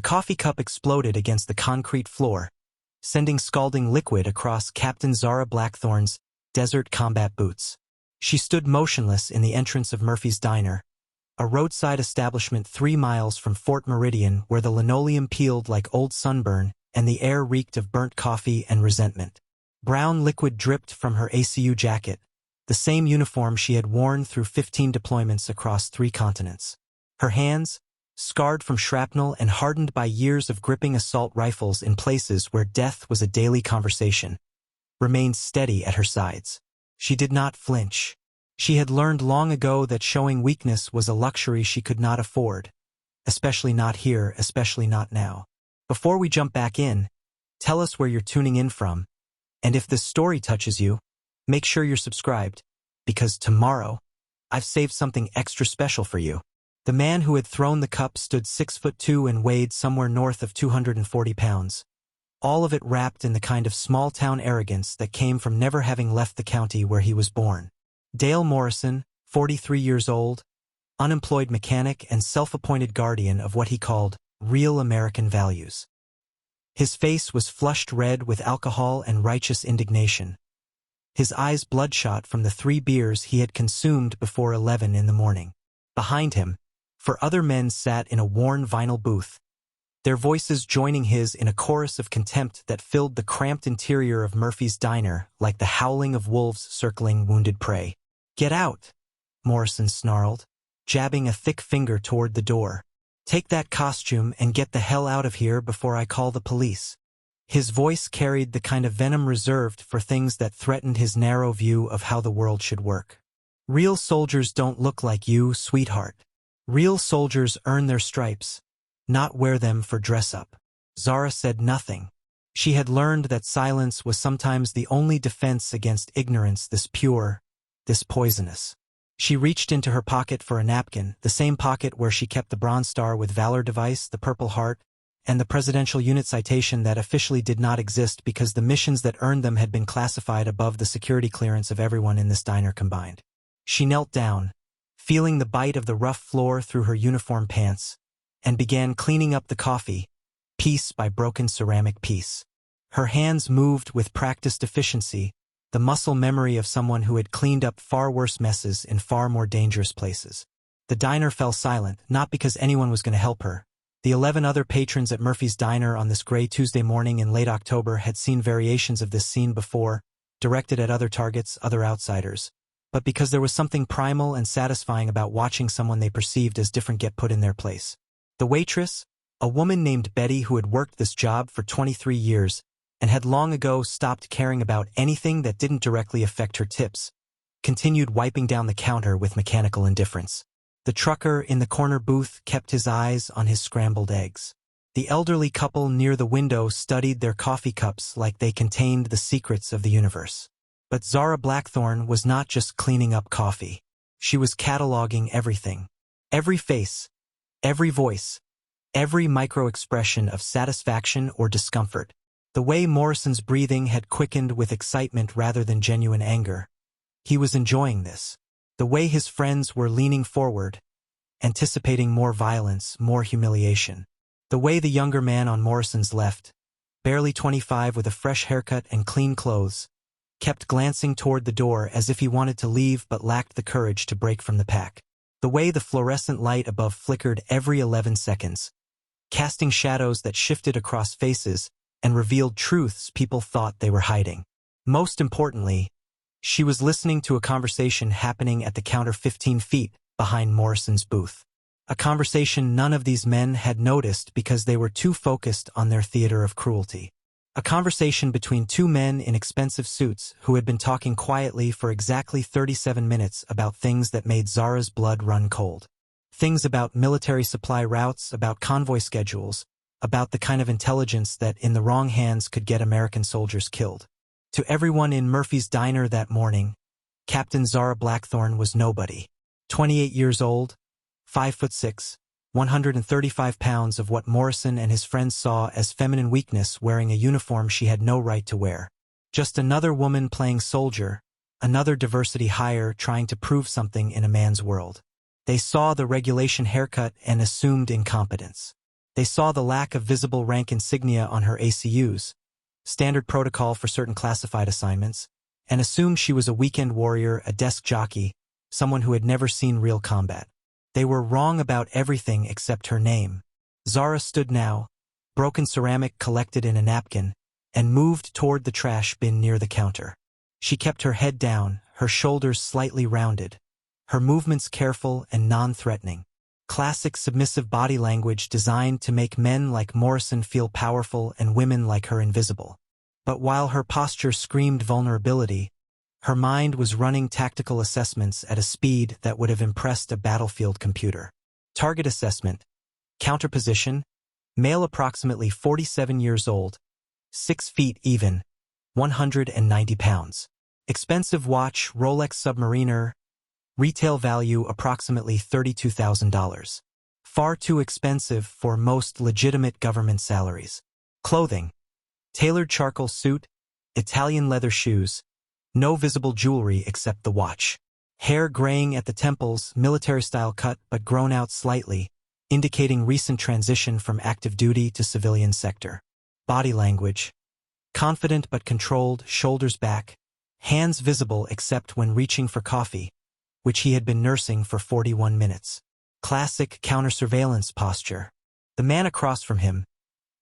coffee cup exploded against the concrete floor, sending scalding liquid across Captain Zara Blackthorn's desert combat boots. She stood motionless in the entrance of Murphy's Diner, a roadside establishment 3 miles from Fort Meridian where the linoleum peeled like old sunburn and the air reeked of burnt coffee and resentment. Brown liquid dripped from her ACU jacket, the same uniform she had worn through 15 deployments across 3 continents. Her hands, scarred from shrapnel and hardened by years of gripping assault rifles in places where death was a daily conversation, remained steady at her sides. She did not flinch. She had learned long ago that showing weakness was a luxury she could not afford, especially not here, especially not now. Before we jump back in, tell us where you're tuning in from, and if this story touches you, make sure you're subscribed, because tomorrow, I've saved something extra special for you. The man who had thrown the cup stood 6'2" and weighed somewhere north of 240 pounds. All of it wrapped in the kind of small-town arrogance that came from never having left the county where he was born. Dale Morrison, 43 years old, unemployed mechanic and self-appointed guardian of what he called real American values. His face was flushed red with alcohol and righteous indignation. His eyes bloodshot from the 3 beers he had consumed before 11 in the morning. Behind him, 4 other men sat in a worn vinyl booth, their voices joining his in a chorus of contempt that filled the cramped interior of Murphy's Diner like the howling of wolves circling wounded prey. "Get out," Morrison snarled, jabbing a thick finger toward the door. "Take that costume and get the hell out of here before I call the police." His voice carried the kind of venom reserved for things that threatened his narrow view of how the world should work. "Real soldiers don't look like you, sweetheart. Real soldiers earn their stripes, not wear them for dress-up." Zara said nothing. She had learned that silence was sometimes the only defense against ignorance this pure, this poisonous. She reached into her pocket for a napkin, the same pocket where she kept the Bronze Star with Valor device, the Purple Heart, and the Presidential Unit Citation that officially did not exist because the missions that earned them had been classified above the security clearance of everyone in this diner combined. She knelt down, feeling the bite of the rough floor through her uniform pants, and began cleaning up the coffee, piece by broken ceramic piece. Her hands moved with practiced efficiency, the muscle memory of someone who had cleaned up far worse messes in far more dangerous places. The diner fell silent, not because anyone was going to help her. The 11 other patrons at Murphy's Diner on this gray Tuesday morning in late October had seen variations of this scene before, directed at other targets, other outsiders. But because there was something primal and satisfying about watching someone they perceived as different get put in their place. The waitress, a woman named Betty who had worked this job for 23 years and had long ago stopped caring about anything that didn't directly affect her tips, continued wiping down the counter with mechanical indifference. The trucker in the corner booth kept his eyes on his scrambled eggs. The elderly couple near the window studied their coffee cups like they contained the secrets of the universe. But Zara Blackthorn was not just cleaning up coffee. She was cataloging everything. Every face, every voice, every micro-expression of satisfaction or discomfort. The way Morrison's breathing had quickened with excitement rather than genuine anger. He was enjoying this. The way his friends were leaning forward, anticipating more violence, more humiliation. The way the younger man on Morrison's left, barely 25 with a fresh haircut and clean clothes, kept glancing toward the door as if he wanted to leave but lacked the courage to break from the pack. The way the fluorescent light above flickered every 11 seconds, casting shadows that shifted across faces and revealed truths people thought they were hiding. Most importantly, she was listening to a conversation happening at the counter 15 feet behind Morrison's booth. A conversation none of these men had noticed because they were too focused on their theater of cruelty. A conversation between 2 men in expensive suits who had been talking quietly for exactly 37 minutes about things that made Zara's blood run cold. Things about military supply routes, about convoy schedules, about the kind of intelligence that in the wrong hands could get American soldiers killed. To everyone in Murphy's Diner that morning, Captain Zara Blackthorn was nobody. 28 years old, 5'6", 135 pounds of what Morrison and his friends saw as feminine weakness wearing a uniform she had no right to wear. Just another woman playing soldier, another diversity hire trying to prove something in a man's world. They saw the regulation haircut and assumed incompetence. They saw the lack of visible rank insignia on her ACUs, standard protocol for certain classified assignments, and assumed she was a weekend warrior, a desk jockey, someone who had never seen real combat. They were wrong about everything except her name. Zara stood now, broken ceramic collected in a napkin, and moved toward the trash bin near the counter. She kept her head down, her shoulders slightly rounded, her movements careful and non-threatening. Classic submissive body language designed to make men like Morrison feel powerful and women like her invisible. But while her posture screamed vulnerability, her mind was running tactical assessments at a speed that would have impressed a battlefield computer. Target assessment. Counter position. Male approximately 47 years old, 6 feet even, 190 pounds. Expensive watch, Rolex Submariner. Retail value approximately $32,000. Far too expensive for most legitimate government salaries. Clothing. Tailored charcoal suit, Italian leather shoes, no visible jewelry except the watch. Hair graying at the temples, military-style cut but grown out slightly, indicating recent transition from active duty to civilian sector. Body language. Confident but controlled, shoulders back, hands visible except when reaching for coffee, which he had been nursing for 41 minutes. Classic counter-surveillance posture. The man across from him,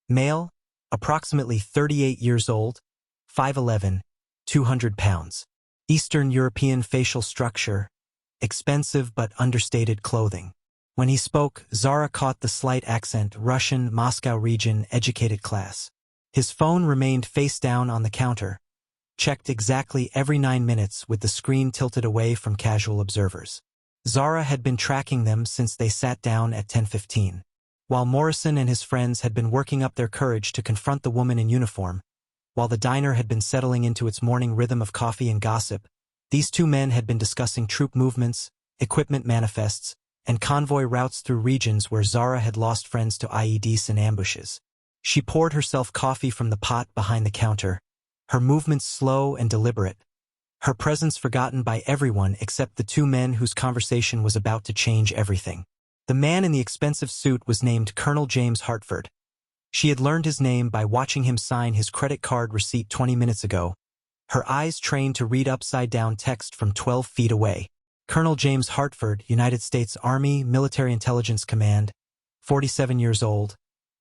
male, approximately 38 years old, 5'11", 200 pounds. Eastern European facial structure, expensive but understated clothing. When he spoke, Zara caught the slight accent, Russian, Moscow region, educated class. His phone remained face down on the counter, checked exactly every 9 minutes with the screen tilted away from casual observers. Zara had been tracking them since they sat down at 10:15. While Morrison and his friends had been working up their courage to confront the woman in uniform, while the diner had been settling into its morning rhythm of coffee and gossip, these two men had been discussing troop movements, equipment manifests, and convoy routes through regions where Zara had lost friends to IEDs and ambushes. She poured herself coffee from the pot behind the counter, her movements slow and deliberate, her presence forgotten by everyone except the two men whose conversation was about to change everything. The man in the expensive suit was named Colonel James Hartford. She had learned his name by watching him sign his credit card receipt 20 minutes ago, her eyes trained to read upside-down text from 12 feet away. Colonel James Hartford, United States Army Military Intelligence Command, 47 years old,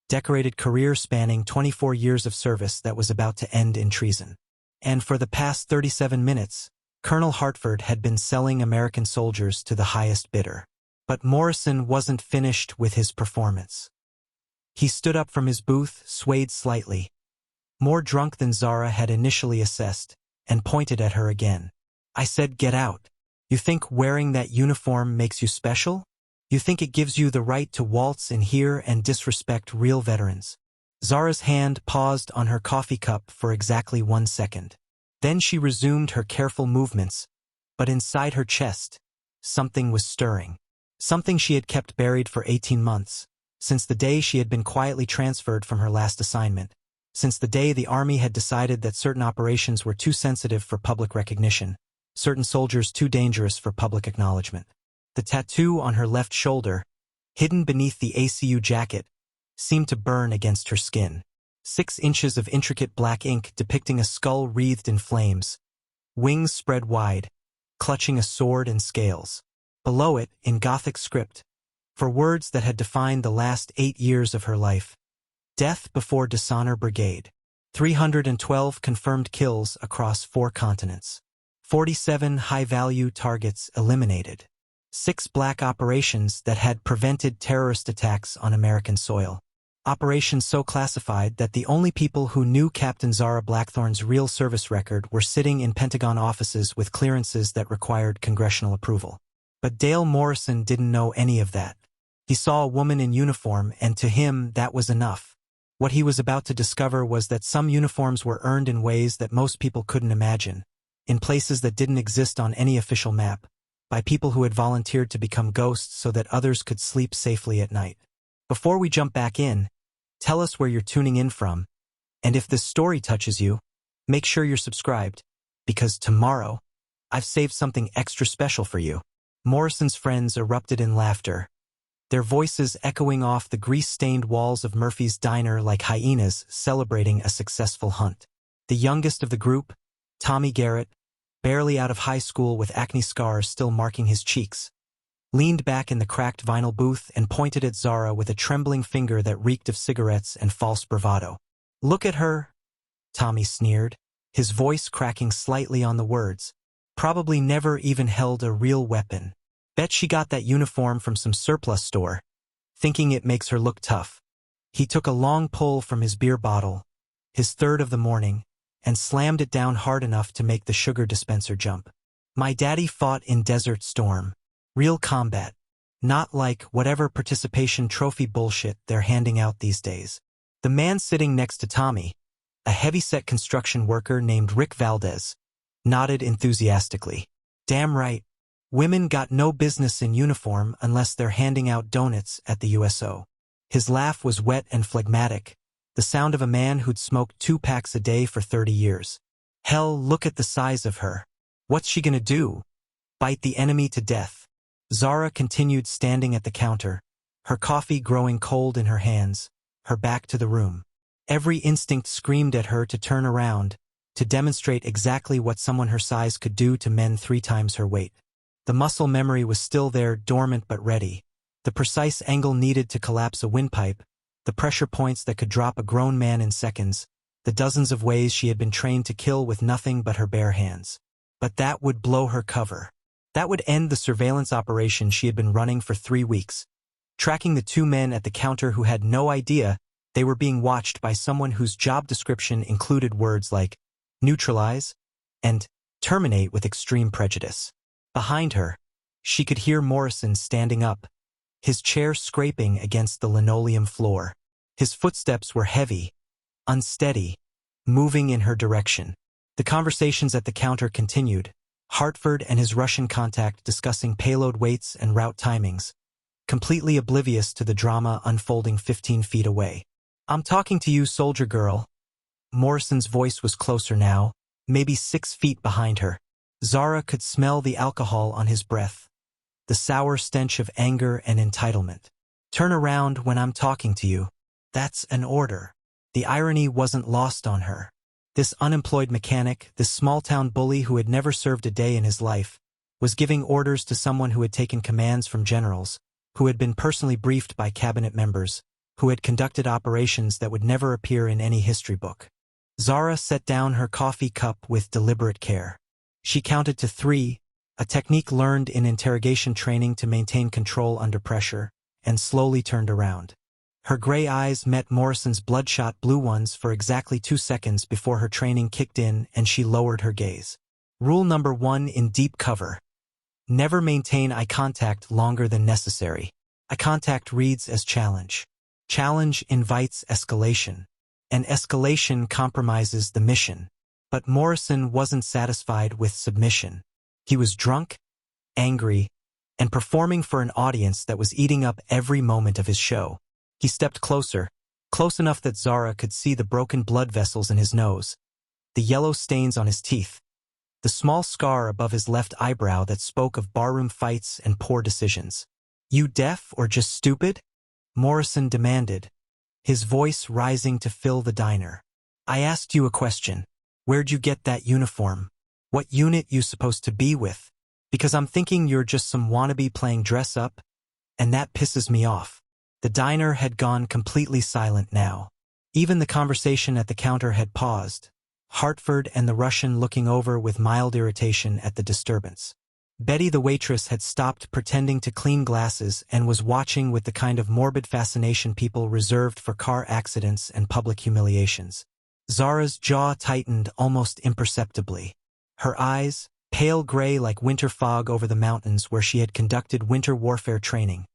decorated career spanning 24 years of service that was about to end in treason. And for the past 37 minutes, Colonel Hartford had been selling American soldiers to the highest bidder. But Morrison wasn't finished with his performance. He stood up from his booth, swayed slightly, more drunk than Zara had initially assessed, and pointed at her again. I said, get out. You think wearing that uniform makes you special? You think it gives you the right to waltz in here and disrespect real veterans? Zara's hand paused on her coffee cup for exactly 1 second. Then she resumed her careful movements, but inside her chest, something was stirring. Something she had kept buried for 18 months, since the day she had been quietly transferred from her last assignment, since the day the Army had decided that certain operations were too sensitive for public recognition, certain soldiers too dangerous for public acknowledgement. The tattoo on her left shoulder, hidden beneath the ACU jacket, seemed to burn against her skin. 6 inches of intricate black ink depicting a skull wreathed in flames, wings spread wide, clutching a sword and scales. Below it, in Gothic script, for words that had defined the last 8 years of her life, Death before Dishonor Brigade. 312 confirmed kills across 4 continents. 47 high-value targets eliminated. 6 black operations that had prevented terrorist attacks on American soil. Operations so classified that the only people who knew Captain Zara Blackthorn's real service record were sitting in Pentagon offices with clearances that required congressional approval. But Dale Morrison didn't know any of that. He saw a woman in uniform, and to him that was enough. What he was about to discover was that some uniforms were earned in ways that most people couldn't imagine, in places that didn't exist on any official map, by people who had volunteered to become ghosts so that others could sleep safely at night. Before we jump back in, tell us where you're tuning in from, and if this story touches you, make sure you're subscribed, because tomorrow, I've saved something extra special for you. Morrison's friends erupted in laughter, their voices echoing off the grease-stained walls of Murphy's diner like hyenas celebrating a successful hunt. The youngest of the group, Tommy Garrett, barely out of high school with acne scars still marking his cheeks, leaned back in the cracked vinyl booth and pointed at Zara with a trembling finger that reeked of cigarettes and false bravado. "Look at her," Tommy sneered, his voice cracking slightly on the words. "Probably never even held a real weapon. Bet she got that uniform from some surplus store, thinking it makes her look tough." He took a long pull from his beer bottle, his third of the morning, and slammed it down hard enough to make the sugar dispenser jump. "My daddy fought in Desert Storm. Real combat. Not like whatever participation trophy bullshit they're handing out these days." The man sitting next to Tommy, a heavyset construction worker named Rick Valdez, nodded enthusiastically. "Damn right. Women got no business in uniform unless they're handing out donuts at the USO." His laugh was wet and phlegmatic, the sound of a man who'd smoked 2 packs a day for 30 years. "Hell, look at the size of her. What's she gonna do? Bite the enemy to death?" Zara continued standing at the counter, her coffee growing cold in her hands, her back to the room. Every instinct screamed at her to turn around, to demonstrate exactly what someone her size could do to men 3 times her weight. The muscle memory was still there, dormant but ready. The precise angle needed to collapse a windpipe, the pressure points that could drop a grown man in seconds, the dozens of ways she had been trained to kill with nothing but her bare hands. But that would blow her cover. That would end the surveillance operation she had been running for 3 weeks, tracking the 2 men at the counter who had no idea they were being watched by someone whose job description included words like neutralize and terminate with extreme prejudice. Behind her, she could hear Morrison standing up, his chair scraping against the linoleum floor. His footsteps were heavy, unsteady, moving in her direction. The conversations at the counter continued, Hartford and his Russian contact discussing payload weights and route timings, completely oblivious to the drama unfolding 15 feet away. "I'm talking to you, soldier girl." Morrison's voice was closer now, maybe 6 feet behind her. Zara could smell the alcohol on his breath, the sour stench of anger and entitlement. "Turn around when I'm talking to you. That's an order." The irony wasn't lost on her. This unemployed mechanic, this small-town bully who had never served a day in his life, was giving orders to someone who had taken commands from generals, who had been personally briefed by cabinet members, who had conducted operations that would never appear in any history book. Zara set down her coffee cup with deliberate care. She counted to 3, a technique learned in interrogation training to maintain control under pressure, and slowly turned around. Her gray eyes met Morrison's bloodshot blue ones for exactly 2 seconds before her training kicked in and she lowered her gaze. Rule number 1 in deep cover: never maintain eye contact longer than necessary. Eye contact reads as challenge. Challenge invites escalation, and escalation compromises the mission. But Morrison wasn't satisfied with submission. He was drunk, angry, and performing for an audience that was eating up every moment of his show. He stepped closer, close enough that Zara could see the broken blood vessels in his nose, the yellow stains on his teeth, the small scar above his left eyebrow that spoke of barroom fights and poor decisions. "You deaf or just stupid?" Morrison demanded, his voice rising to fill the diner. "I asked you a question. Where'd you get that uniform? What unit you supposed to be with? Because I'm thinking you're just some wannabe playing dress up, and that pisses me off." The diner had gone completely silent now. Even the conversation at the counter had paused, Hartford and the Russian looking over with mild irritation at the disturbance. Betty the waitress had stopped pretending to clean glasses and was watching with the kind of morbid fascination people reserved for car accidents and public humiliations. Zara's jaw tightened almost imperceptibly. Her eyes, pale gray like winter fog over the mountains where she had conducted winter warfare training,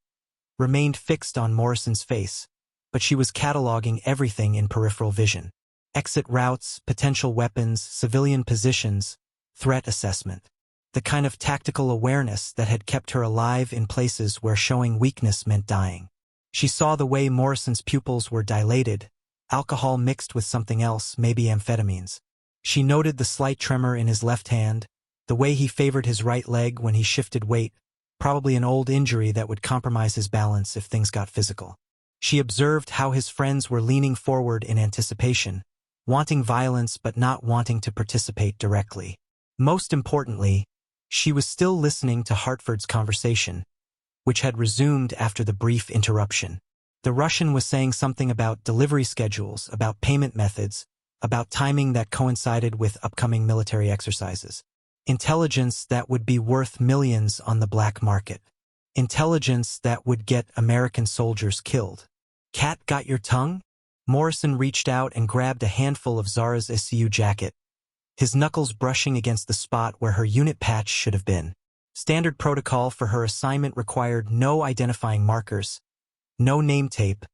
remained fixed on Morrison's face, but she was cataloging everything in peripheral vision. Exit routes, potential weapons, civilian positions, threat assessment. The kind of tactical awareness that had kept her alive in places where showing weakness meant dying. She saw the way Morrison's pupils were dilated, alcohol mixed with something else, maybe amphetamines. She noted the slight tremor in his left hand, the way he favored his right leg when he shifted weight, probably an old injury that would compromise his balance if things got physical. She observed how his friends were leaning forward in anticipation, wanting violence but not wanting to participate directly. Most importantly, she was still listening to Hartford's conversation, which had resumed after the brief interruption. The Russian was saying something about delivery schedules, about payment methods, about timing that coincided with upcoming military exercises. Intelligence that would be worth millions on the black market. Intelligence that would get American soldiers killed. Cat got your tongue? Morrison reached out and grabbed a handful of Zara's SCU jacket, his knuckles brushing against the spot where her unit patch should have been. Standard protocol for her assignment required no identifying markers, no name tape,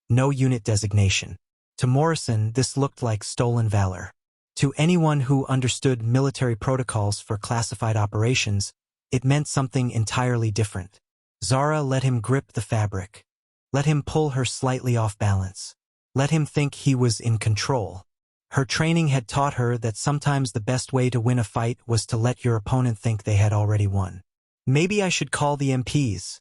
no unit designation. To Morrison, this looked like stolen valor. To anyone who understood military protocols for classified operations, it meant something entirely different. Zara let him grip the fabric. Let him pull her slightly off balance. Let him think he was in control. Her training had taught her that sometimes the best way to win a fight was to let your opponent think they had already won. Maybe I should call the MPs,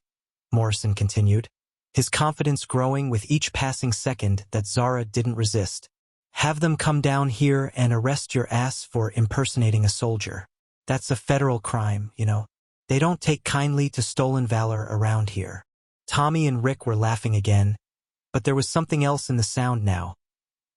Morrison continued, his confidence growing with each passing second that Zara didn't resist. Have them come down here and arrest your ass for impersonating a soldier. That's a federal crime, you know. They don't take kindly to stolen valor around here. Tommy and Rick were laughing again, but there was something else in the sound now.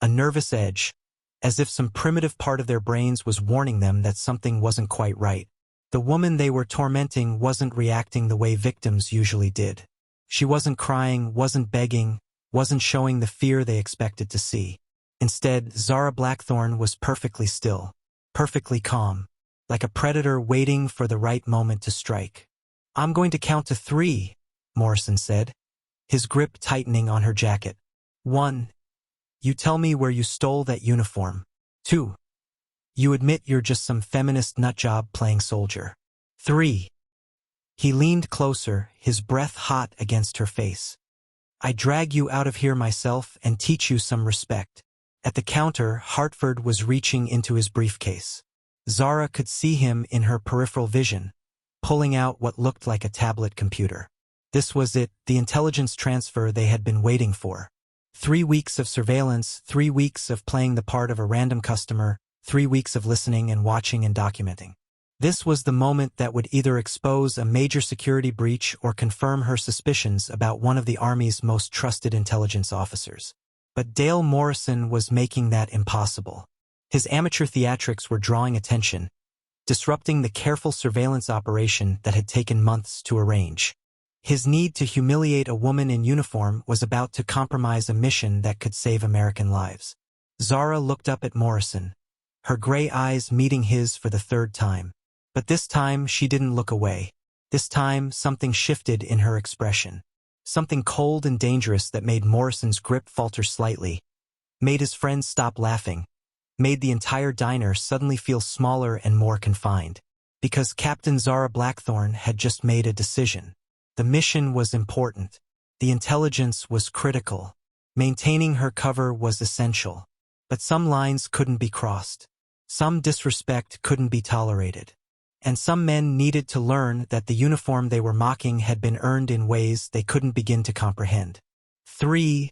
A nervous edge, as if some primitive part of their brains was warning them that something wasn't quite right. The woman they were tormenting wasn't reacting the way victims usually did. She wasn't crying, wasn't begging, wasn't showing the fear they expected to see. Instead, Zara Blackthorn was perfectly still, perfectly calm, like a predator waiting for the right moment to strike. I'm going to count to 3, Morrison said, his grip tightening on her jacket. 1. You tell me where you stole that uniform. 2. You admit you're just some feminist nutjob playing soldier. 3. He leaned closer, his breath hot against her face. I drag you out of here myself and teach you some respect. At the counter, Hartford was reaching into his briefcase. Zara could see him in her peripheral vision, pulling out what looked like a tablet computer. This was it, the intelligence transfer they had been waiting for. 3 weeks of surveillance, 3 weeks of playing the part of a random customer, 3 weeks of listening and watching and documenting. This was the moment that would either expose a major security breach or confirm her suspicions about one of the Army's most trusted intelligence officers. But Dale Morrison was making that impossible. His amateur theatrics were drawing attention, disrupting the careful surveillance operation that had taken months to arrange. His need to humiliate a woman in uniform was about to compromise a mission that could save American lives. Zara looked up at Morrison, her gray eyes meeting his for the 3rd time. But this time she didn't look away. This time something shifted in her expression. Something cold and dangerous that made Morrison's grip falter slightly, made his friends stop laughing, made the entire diner suddenly feel smaller and more confined. Because Captain Zara Blackthorn had just made a decision. The mission was important. The intelligence was critical. Maintaining her cover was essential. But some lines couldn't be crossed. Some disrespect couldn't be tolerated. And some men needed to learn that the uniform they were mocking had been earned in ways they couldn't begin to comprehend. 3,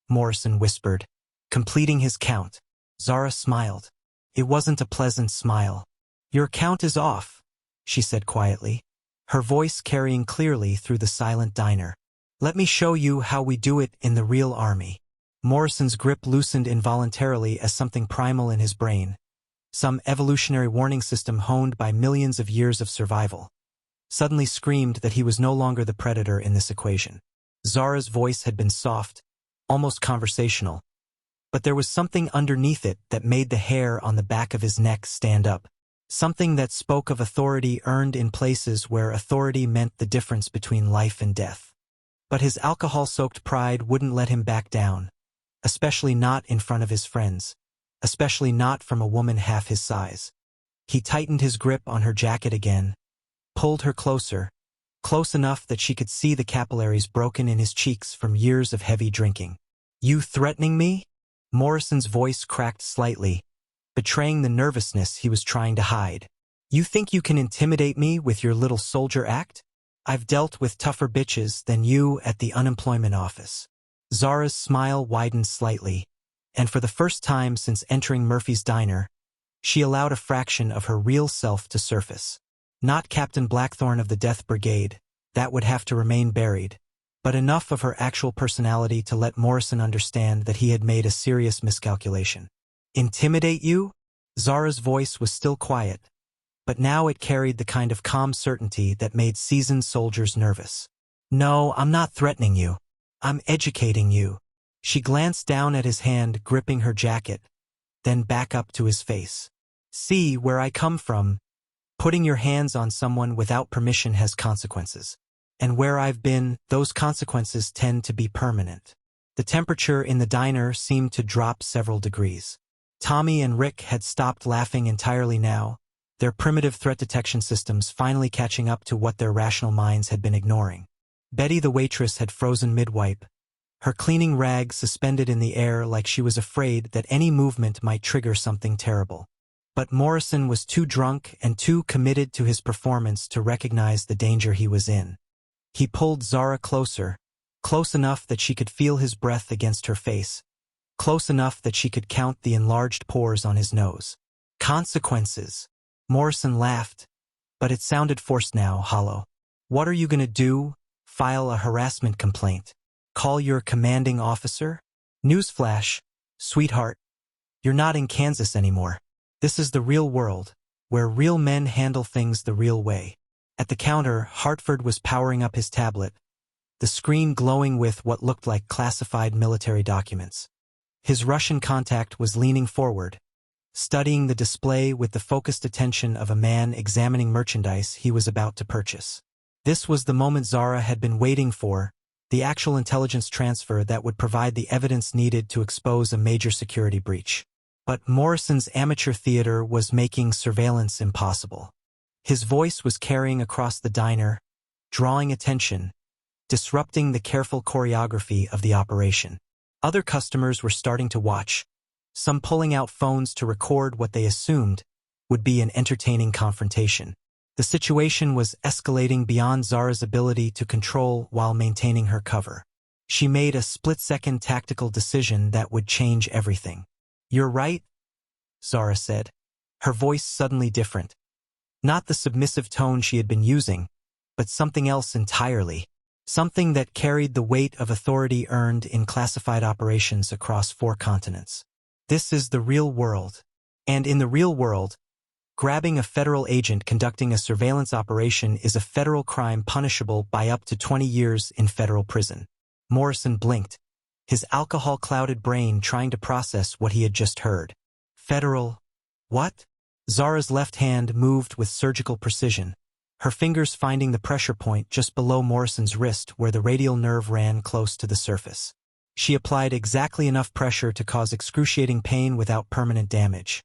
Morrison whispered, completing his count. Zara smiled. It wasn't a pleasant smile. Your count is off, she said quietly, her voice carrying clearly through the silent diner. Let me show you how we do it in the real Army. Morrison's grip loosened involuntarily as something primal in his brain, some evolutionary warning system honed by millions of years of survival, suddenly screamed that he was no longer the predator in this equation. Zara's voice had been soft, almost conversational, but there was something underneath it that made the hair on the back of his neck stand up, something that spoke of authority earned in places where authority meant the difference between life and death. But his alcohol-soaked pride wouldn't let him back down, especially not in front of his friends. Especially not from a woman half his size. He tightened his grip on her jacket again, pulled her closer, close enough that she could see the capillaries broken in his cheeks from years of heavy drinking. You threatening me? Morrison's voice cracked slightly, betraying the nervousness he was trying to hide. You think you can intimidate me with your little soldier act? I've dealt with tougher bitches than you at the unemployment office. Zara's smile widened slightly, and for the first time since entering Murphy's diner, she allowed a fraction of her real self to surface. Not Captain Blackthorn of the Death Brigade, that would have to remain buried, but enough of her actual personality to let Morrison understand that he had made a serious miscalculation. Intimidate you? Zara's voice was still quiet, but now it carried the kind of calm certainty that made seasoned soldiers nervous. No, I'm not threatening you. I'm educating you. She glanced down at his hand gripping her jacket, then back up to his face. See where I come from. Putting your hands on someone without permission has consequences. And where I've been, those consequences tend to be permanent. The temperature in the diner seemed to drop several degrees. Tommy and Rick had stopped laughing entirely now, their primitive threat detection systems finally catching up to what their rational minds had been ignoring. Betty the waitress had frozen mid-wipe, her cleaning rag suspended in the air like she was afraid that any movement might trigger something terrible. But Morrison was too drunk and too committed to his performance to recognize the danger he was in. He pulled Zara closer, close enough that she could feel his breath against her face, close enough that she could count the enlarged pores on his nose. Consequences. Morrison laughed, but it sounded forced now, hollow. What are you gonna do? File a harassment complaint? Call your commanding officer? Newsflash, sweetheart. You're not in Kansas anymore. This is the real world, where real men handle things the real way. At the counter, Hartford was powering up his tablet, the screen glowing with what looked like classified military documents. His Russian contact was leaning forward, studying the display with the focused attention of a man examining merchandise he was about to purchase. This was the moment Zara had been waiting for, the actual intelligence transfer that would provide the evidence needed to expose a major security breach. But Morrison's amateur theater was making surveillance impossible. His voice was carrying across the diner, drawing attention, disrupting the careful choreography of the operation. Other customers were starting to watch, some pulling out phones to record what they assumed would be an entertaining confrontation. The situation was escalating beyond Zara's ability to control while maintaining her cover. She made a split-second tactical decision that would change everything. You're right, Zara said, her voice suddenly different. Not the submissive tone she had been using, but something else entirely. Something that carried the weight of authority earned in classified operations across 4 continents. This is the real world. And in the real world, grabbing a federal agent conducting a surveillance operation is a federal crime punishable by up to 20 years in federal prison. Morrison blinked, his alcohol-clouded brain trying to process what he had just heard. Federal... what? Zara's left hand moved with surgical precision, her fingers finding the pressure point just below Morrison's wrist where the radial nerve ran close to the surface. She applied exactly enough pressure to cause excruciating pain without permanent damage.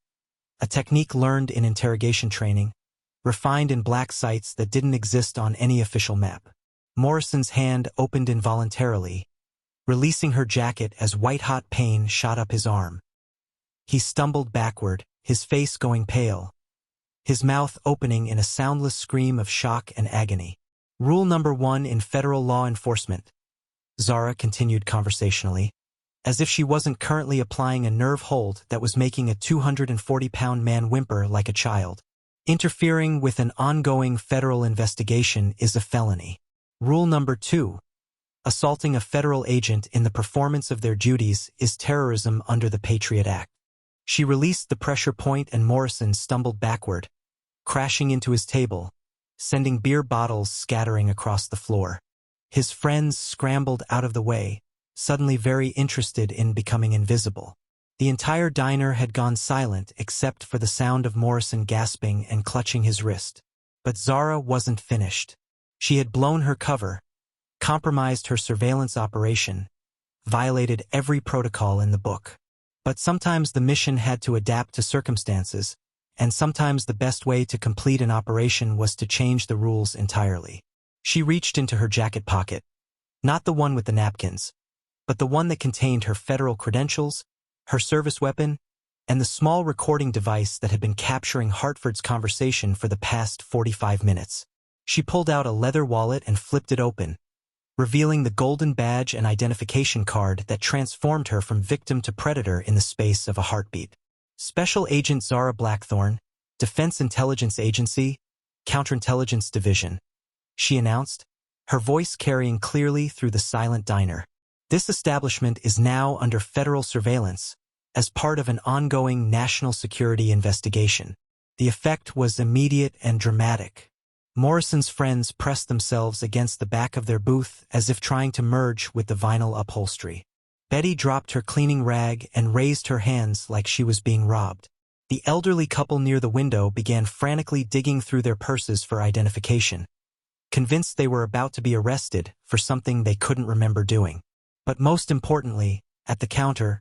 A technique learned in interrogation training, refined in black sites that didn't exist on any official map. Morrison's hand opened involuntarily, releasing her jacket as white-hot pain shot up his arm. He stumbled backward, his face going pale, his mouth opening in a soundless scream of shock and agony. Rule number 1 in federal law enforcement, Zara continued conversationally, as if she wasn't currently applying a nerve hold that was making a 240-pound man whimper like a child. Interfering with an ongoing federal investigation is a felony. Rule number 2, assaulting a federal agent in the performance of their duties is terrorism under the Patriot Act. She released the pressure point and Morrison stumbled backward, crashing into his table, sending beer bottles scattering across the floor. His friends scrambled out of the way, suddenly very interested in becoming invisible. The entire diner had gone silent except for the sound of Morrison gasping and clutching his wrist. But Zara wasn't finished. She had blown her cover, compromised her surveillance operation, violated every protocol in the book. But sometimes the mission had to adapt to circumstances, and sometimes the best way to complete an operation was to change the rules entirely. She reached into her jacket pocket, not the one with the napkins, but the one that contained her federal credentials, her service weapon, and the small recording device that had been capturing Hartford's conversation for the past 45 minutes. She pulled out a leather wallet and flipped it open, revealing the golden badge and identification card that transformed her from victim to predator in the space of a heartbeat. Special Agent Zara Blackthorn, Defense Intelligence Agency, Counterintelligence Division, she announced, her voice carrying clearly through the silent diner. This establishment is now under federal surveillance as part of an ongoing national security investigation. The effect was immediate and dramatic. Morrison's friends pressed themselves against the back of their booth as if trying to merge with the vinyl upholstery. Betty dropped her cleaning rag and raised her hands like she was being robbed. The elderly couple near the window began frantically digging through their purses for identification, convinced they were about to be arrested for something they couldn't remember doing. But most importantly, at the counter,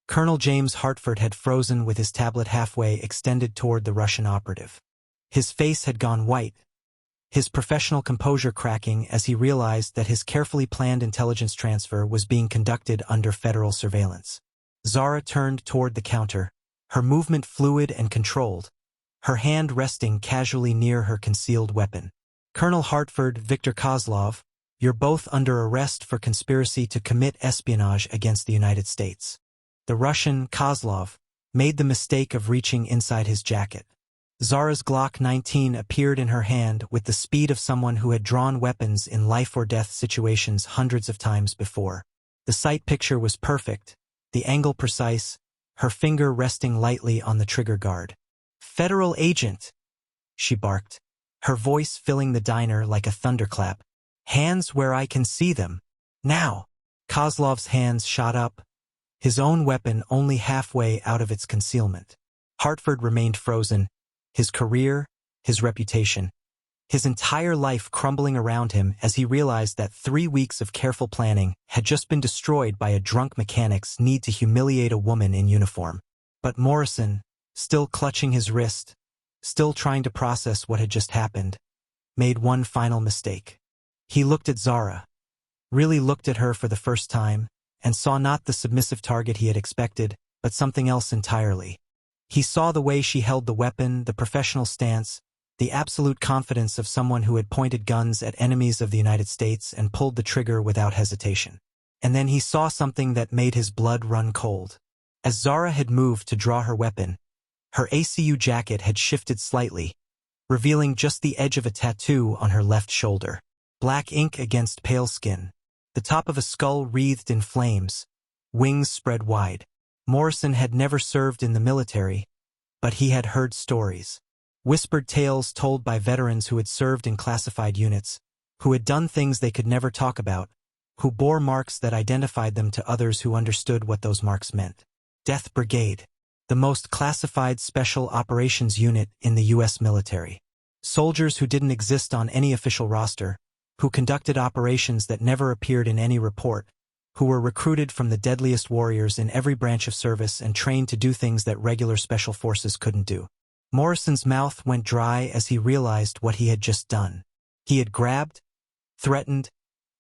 Colonel James Hartford had frozen with his tablet halfway extended toward the Russian operative. His face had gone white, his professional composure cracking as he realized that his carefully planned intelligence transfer was being conducted under federal surveillance. Zara turned toward the counter, her movement fluid and controlled, her hand resting casually near her concealed weapon. Colonel Hartford, Victor Kozlov, you're both under arrest for conspiracy to commit espionage against the United States. The Russian, Kozlov, made the mistake of reaching inside his jacket. Zara's Glock 19 appeared in her hand with the speed of someone who had drawn weapons in life-or-death situations hundreds of times before. The sight picture was perfect, the angle precise, her finger resting lightly on the trigger guard. "Federal agent," she barked, her voice filling the diner like a thunderclap. "Hands where I can see them. Now!" Kozlov's hands shot up, his own weapon only halfway out of its concealment. Hartford remained frozen, his career, his reputation, his entire life crumbling around him as he realized that 3 weeks of careful planning had just been destroyed by a drunk mechanic's need to humiliate a woman in uniform. But Morrison, still clutching his wrist, still trying to process what had just happened, made one final mistake. He looked at Zara, really looked at her for the first time, and saw not the submissive target he had expected, but something else entirely. He saw the way she held the weapon, the professional stance, the absolute confidence of someone who had pointed guns at enemies of the United States and pulled the trigger without hesitation. And then he saw something that made his blood run cold. As Zara had moved to draw her weapon, her ACU jacket had shifted slightly, revealing just the edge of a tattoo on her left shoulder. Black ink against pale skin, the top of a skull wreathed in flames, wings spread wide. Morrison had never served in the military, but he had heard stories. Whispered tales told by veterans who had served in classified units, who had done things they could never talk about, who bore marks that identified them to others who understood what those marks meant. Death Brigade, the most classified special operations unit in the U.S. military. Soldiers who didn't exist on any official roster, who conducted operations that never appeared in any report, who were recruited from the deadliest warriors in every branch of service and trained to do things that regular special forces couldn't do. Morrison's mouth went dry as he realized what he had just done. He had grabbed, threatened,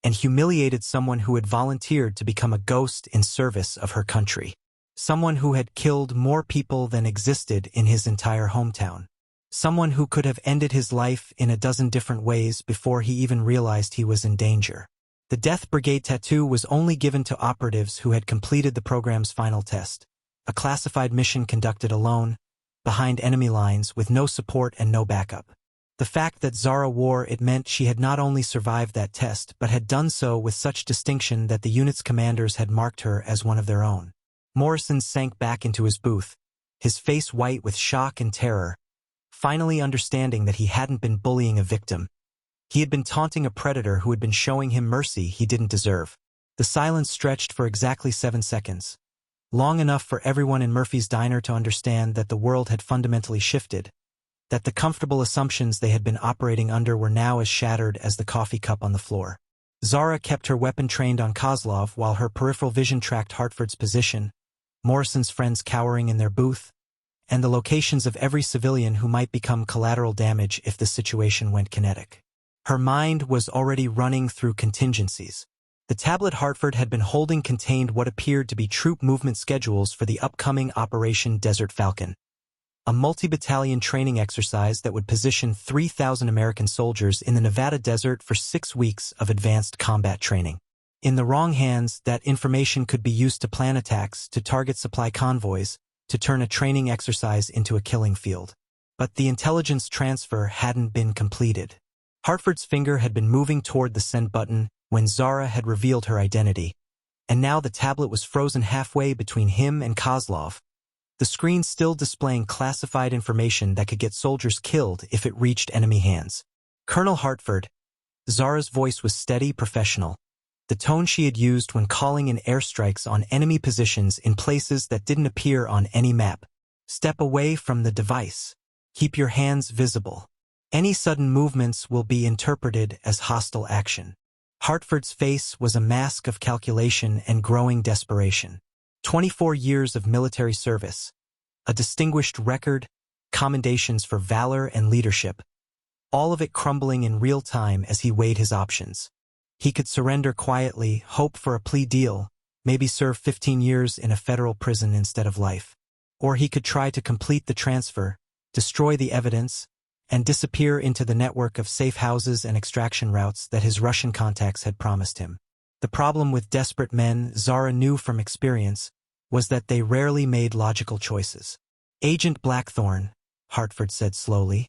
and humiliated someone who had volunteered to become a ghost in service of her country. Someone who had killed more people than existed in his entire hometown. Someone who could have ended his life in a dozen different ways before he even realized he was in danger. The Death Brigade tattoo was only given to operatives who had completed the program's final test, a classified mission conducted alone, behind enemy lines with no support and no backup. The fact that Zara wore it meant she had not only survived that test but had done so with such distinction that the unit's commanders had marked her as one of their own. Morrison sank back into his booth, his face white with shock and terror, finally understanding that he hadn't been bullying a victim. He had been taunting a predator who had been showing him mercy he didn't deserve. The silence stretched for exactly 7 seconds, long enough for everyone in Murphy's diner to understand that the world had fundamentally shifted, that the comfortable assumptions they had been operating under were now as shattered as the coffee cup on the floor. Zara kept her weapon trained on Kozlov while her peripheral vision tracked Hartford's position, Morrison's friends cowering in their booth, and the locations of every civilian who might become collateral damage if the situation went kinetic. Her mind was already running through contingencies. The tablet Hartford had been holding contained what appeared to be troop movement schedules for the upcoming Operation Desert Falcon, a multi-battalion training exercise that would position 3,000 American soldiers in the Nevada desert for 6 weeks of advanced combat training. In the wrong hands, that information could be used to plan attacks, to target supply convoys, to turn a training exercise into a killing field. But the intelligence transfer hadn't been completed. Hartford's finger had been moving toward the send button when Zara had revealed her identity, and now the tablet was frozen halfway between him and Kozlov, the screen still displaying classified information that could get soldiers killed if it reached enemy hands. Colonel Hartford. Zara's voice was steady, professional, the tone she had used when calling in airstrikes on enemy positions in places that didn't appear on any map. Step away from the device. Keep your hands visible. Any sudden movements will be interpreted as hostile action. Hartford's face was a mask of calculation and growing desperation. 24 years of military service, a distinguished record, commendations for valor and leadership, all of it crumbling in real time as he weighed his options. He could surrender quietly, hope for a plea deal, maybe serve 15 years in a federal prison instead of life. Or he could try to complete the transfer, destroy the evidence, and disappear into the network of safe houses and extraction routes that his Russian contacts had promised him. The problem with desperate men, Zara knew from experience, was that they rarely made logical choices. Agent Blackthorn, Hartford said slowly,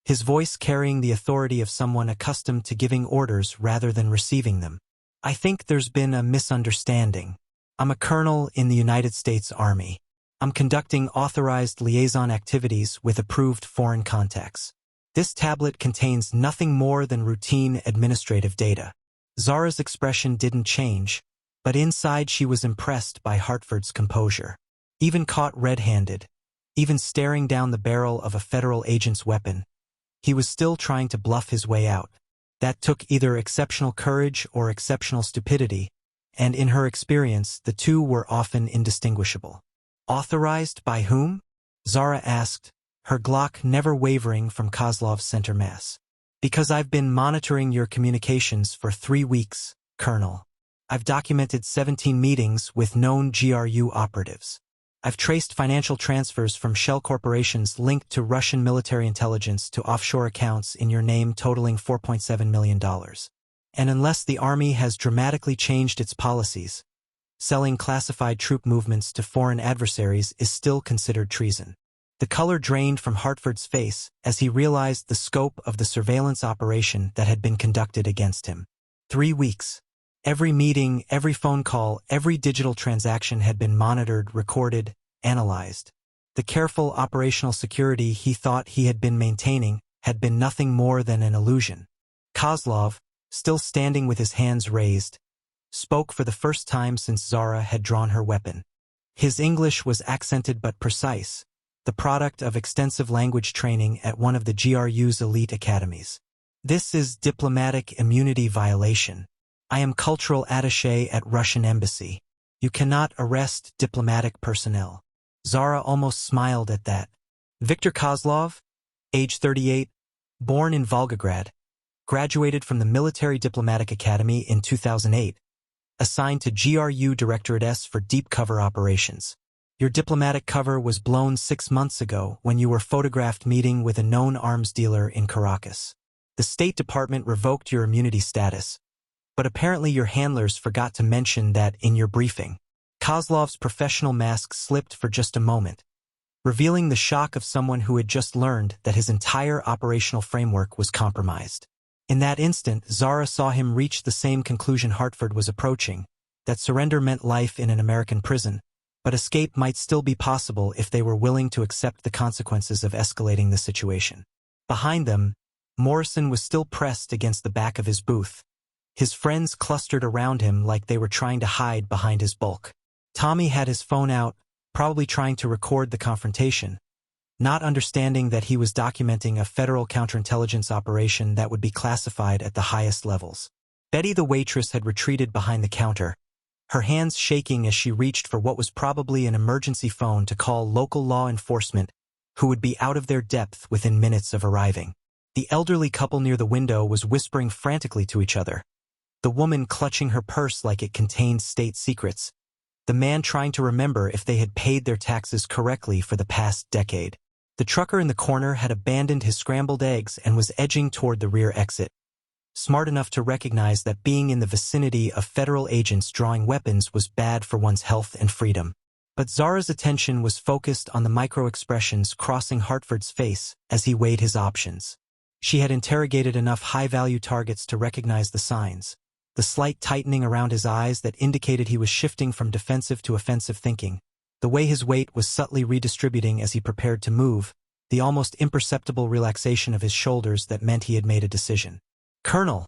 his voice carrying the authority of someone accustomed to giving orders rather than receiving them. I think there's been a misunderstanding. I'm a colonel in the United States Army. I'm conducting authorized liaison activities with approved foreign contacts. This tablet contains nothing more than routine administrative data. Zara's expression didn't change, but inside she was impressed by Hartford's composure. Even caught red-handed, even staring down the barrel of a federal agent's weapon, he was still trying to bluff his way out. That took either exceptional courage or exceptional stupidity, and in her experience, the two were often indistinguishable. Authorized by whom? Zara asked, her Glock never wavering from Kozlov's center mass. Because I've been monitoring your communications for 3 weeks, Colonel. I've documented 17 meetings with known GRU operatives. I've traced financial transfers from shell corporations linked to Russian military intelligence to offshore accounts in your name totaling $4.7 million. And unless the Army has dramatically changed its policies, selling classified troop movements to foreign adversaries is still considered treason. The color drained from Hartford's face as he realized the scope of the surveillance operation that had been conducted against him. 3 weeks. Every meeting, every phone call, every digital transaction had been monitored, recorded, analyzed. The careful operational security he thought he had been maintaining had been nothing more than an illusion. Kozlov, still standing with his hands raised, spoke for the first time since Zara had drawn her weapon. His English was accented but precise, the product of extensive language training at one of the GRU's elite academies. This is diplomatic immunity violation. I am cultural attaché at Russian embassy. You cannot arrest diplomatic personnel. Zara almost smiled at that. Viktor Kozlov, age 38, born in Volgograd, graduated from the Military Diplomatic Academy in 2008, assigned to GRU Directorate S for deep cover operations. Your diplomatic cover was blown 6 months ago when you were photographed meeting with a known arms dealer in Caracas. The State Department revoked your immunity status, but apparently your handlers forgot to mention that in your briefing. Kozlov's professional mask slipped for just a moment, revealing the shock of someone who had just learned that his entire operational framework was compromised. In that instant, Zara saw him reach the same conclusion Hartford was approaching, that surrender meant life in an American prison, but escape might still be possible if they were willing to accept the consequences of escalating the situation. Behind them, Morrison was still pressed against the back of his booth. His friends clustered around him like they were trying to hide behind his bulk. Tommy had his phone out, probably trying to record the confrontation, not understanding that he was documenting a federal counterintelligence operation that would be classified at the highest levels. Betty the waitress had retreated behind the counter, her hands shaking as she reached for what was probably an emergency phone to call local law enforcement, who would be out of their depth within minutes of arriving. The elderly couple near the window was whispering frantically to each other, the woman clutching her purse like it contained state secrets, the man trying to remember if they had paid their taxes correctly for the past decade. The trucker in the corner had abandoned his scrambled eggs and was edging toward the rear exit, smart enough to recognize that being in the vicinity of federal agents drawing weapons was bad for one's health and freedom. But Zara's attention was focused on the micro-expressions crossing Hartford's face as he weighed his options. She had interrogated enough high-value targets to recognize the signs, the slight tightening around his eyes that indicated he was shifting from defensive to offensive thinking, the way his weight was subtly redistributing as he prepared to move, the almost imperceptible relaxation of his shoulders that meant he had made a decision. "Colonel,"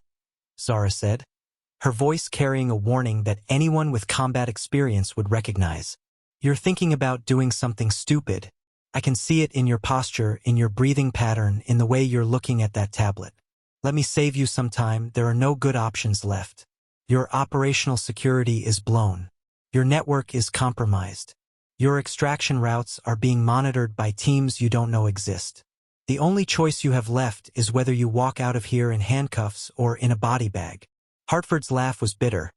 Zara said, her voice carrying a warning that anyone with combat experience would recognize. "You're thinking about doing something stupid. I can see it in your posture, in your breathing pattern, in the way you're looking at that tablet. Let me save you some time. There are no good options left. Your operational security is blown. Your network is compromised. Your extraction routes are being monitored by teams you don't know exist. The only choice you have left is whether you walk out of here in handcuffs or in a body bag." Hartford's laugh was bitter,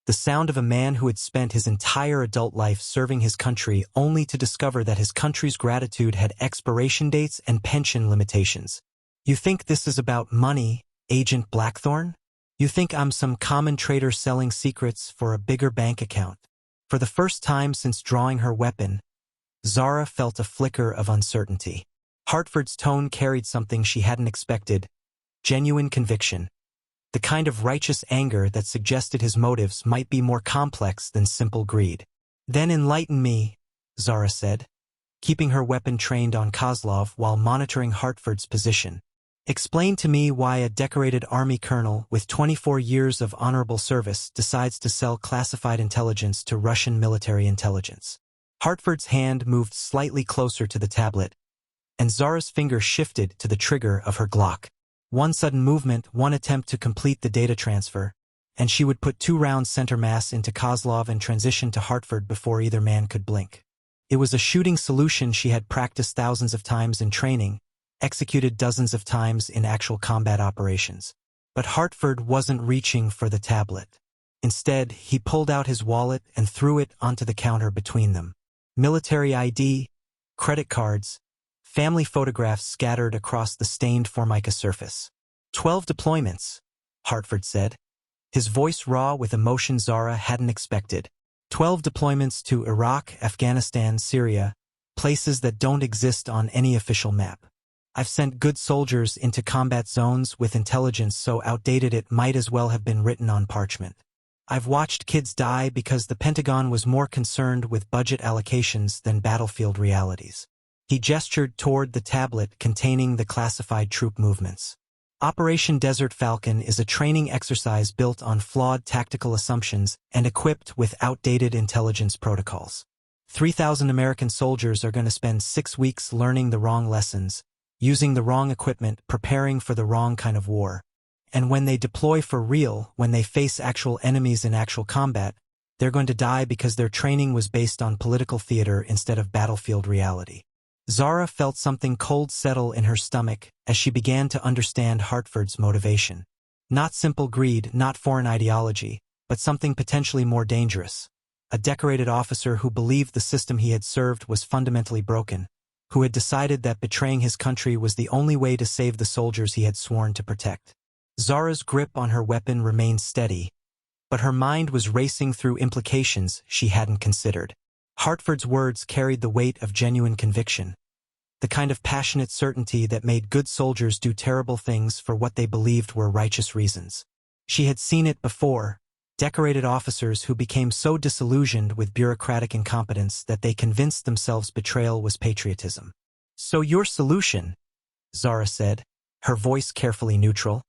the sound of a man who had spent his entire adult life serving his country only to discover that his country's gratitude had expiration dates and pension limitations. "You think this is about money, Agent Blackthorn? You think I'm some common trader selling secrets for a bigger bank account?" For the first time since drawing her weapon, Zara felt a flicker of uncertainty. Hartford's tone carried something she hadn't expected, genuine conviction, the kind of righteous anger that suggested his motives might be more complex than simple greed. "Then enlighten me," Zara said, keeping her weapon trained on Kozlov while monitoring Hartford's position. "Explain to me why a decorated Army colonel with 24 years of honorable service decides to sell classified intelligence to Russian military intelligence." Hartford's hand moved slightly closer to the tablet, and Zara's finger shifted to the trigger of her Glock. One sudden movement, one attempt to complete the data transfer, and she would put 2 rounds center mass into Kozlov and transition to Hartford before either man could blink. It was a shooting solution she had practiced thousands of times in training, executed dozens of times in actual combat operations. But Hartford wasn't reaching for the tablet. Instead, he pulled out his wallet and threw it onto the counter between them. Military ID, credit cards, family photographs scattered across the stained formica surface. 12 deployments, Hartford said, his voice raw with emotion Zara hadn't expected. 12 deployments to Iraq, Afghanistan, Syria, places that don't exist on any official map. I've sent good soldiers into combat zones with intelligence so outdated it might as well have been written on parchment. I've watched kids die because the Pentagon was more concerned with budget allocations than battlefield realities. He gestured toward the tablet containing the classified troop movements. Operation Desert Falcon is a training exercise built on flawed tactical assumptions and equipped with outdated intelligence protocols. 3,000 American soldiers are going to spend 6 weeks learning the wrong lessons, using the wrong equipment, preparing for the wrong kind of war. And when they deploy for real, when they face actual enemies in actual combat, they're going to die because their training was based on political theater instead of battlefield reality. Zara felt something cold settle in her stomach as she began to understand Hartford's motivation. Not simple greed, not foreign ideology, but something potentially more dangerous. A decorated officer who believed the system he had served was fundamentally broken, who had decided that betraying his country was the only way to save the soldiers he had sworn to protect. Zara's grip on her weapon remained steady, but her mind was racing through implications she hadn't considered. Hartford's words carried the weight of genuine conviction, the kind of passionate certainty that made good soldiers do terrible things for what they believed were righteous reasons. She had seen it before, decorated officers who became so disillusioned with bureaucratic incompetence that they convinced themselves betrayal was patriotism. "So your solution," Zara said, her voice carefully neutral,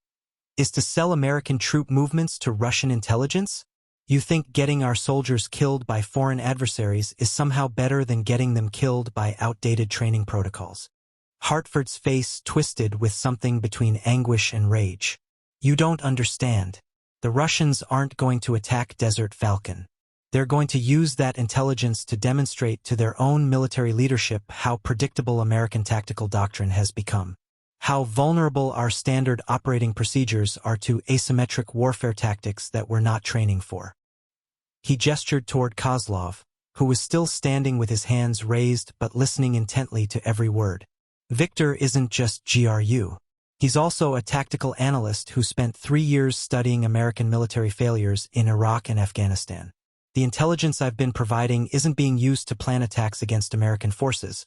"is to sell American troop movements to Russian intelligence? You think getting our soldiers killed by foreign adversaries is somehow better than getting them killed by outdated training protocols?" Hartford's face twisted with something between anguish and rage. "You don't understand. The Russians aren't going to attack Desert Falcon. They're going to use that intelligence to demonstrate to their own military leadership how predictable American tactical doctrine has become, how vulnerable our standard operating procedures are to asymmetric warfare tactics that we're not training for." He gestured toward Kozlov, who was still standing with his hands raised but listening intently to every word. Victor isn't just GRU. He's also a tactical analyst who spent 3 years studying American military failures in Iraq and Afghanistan. The intelligence I've been providing isn't being used to plan attacks against American forces.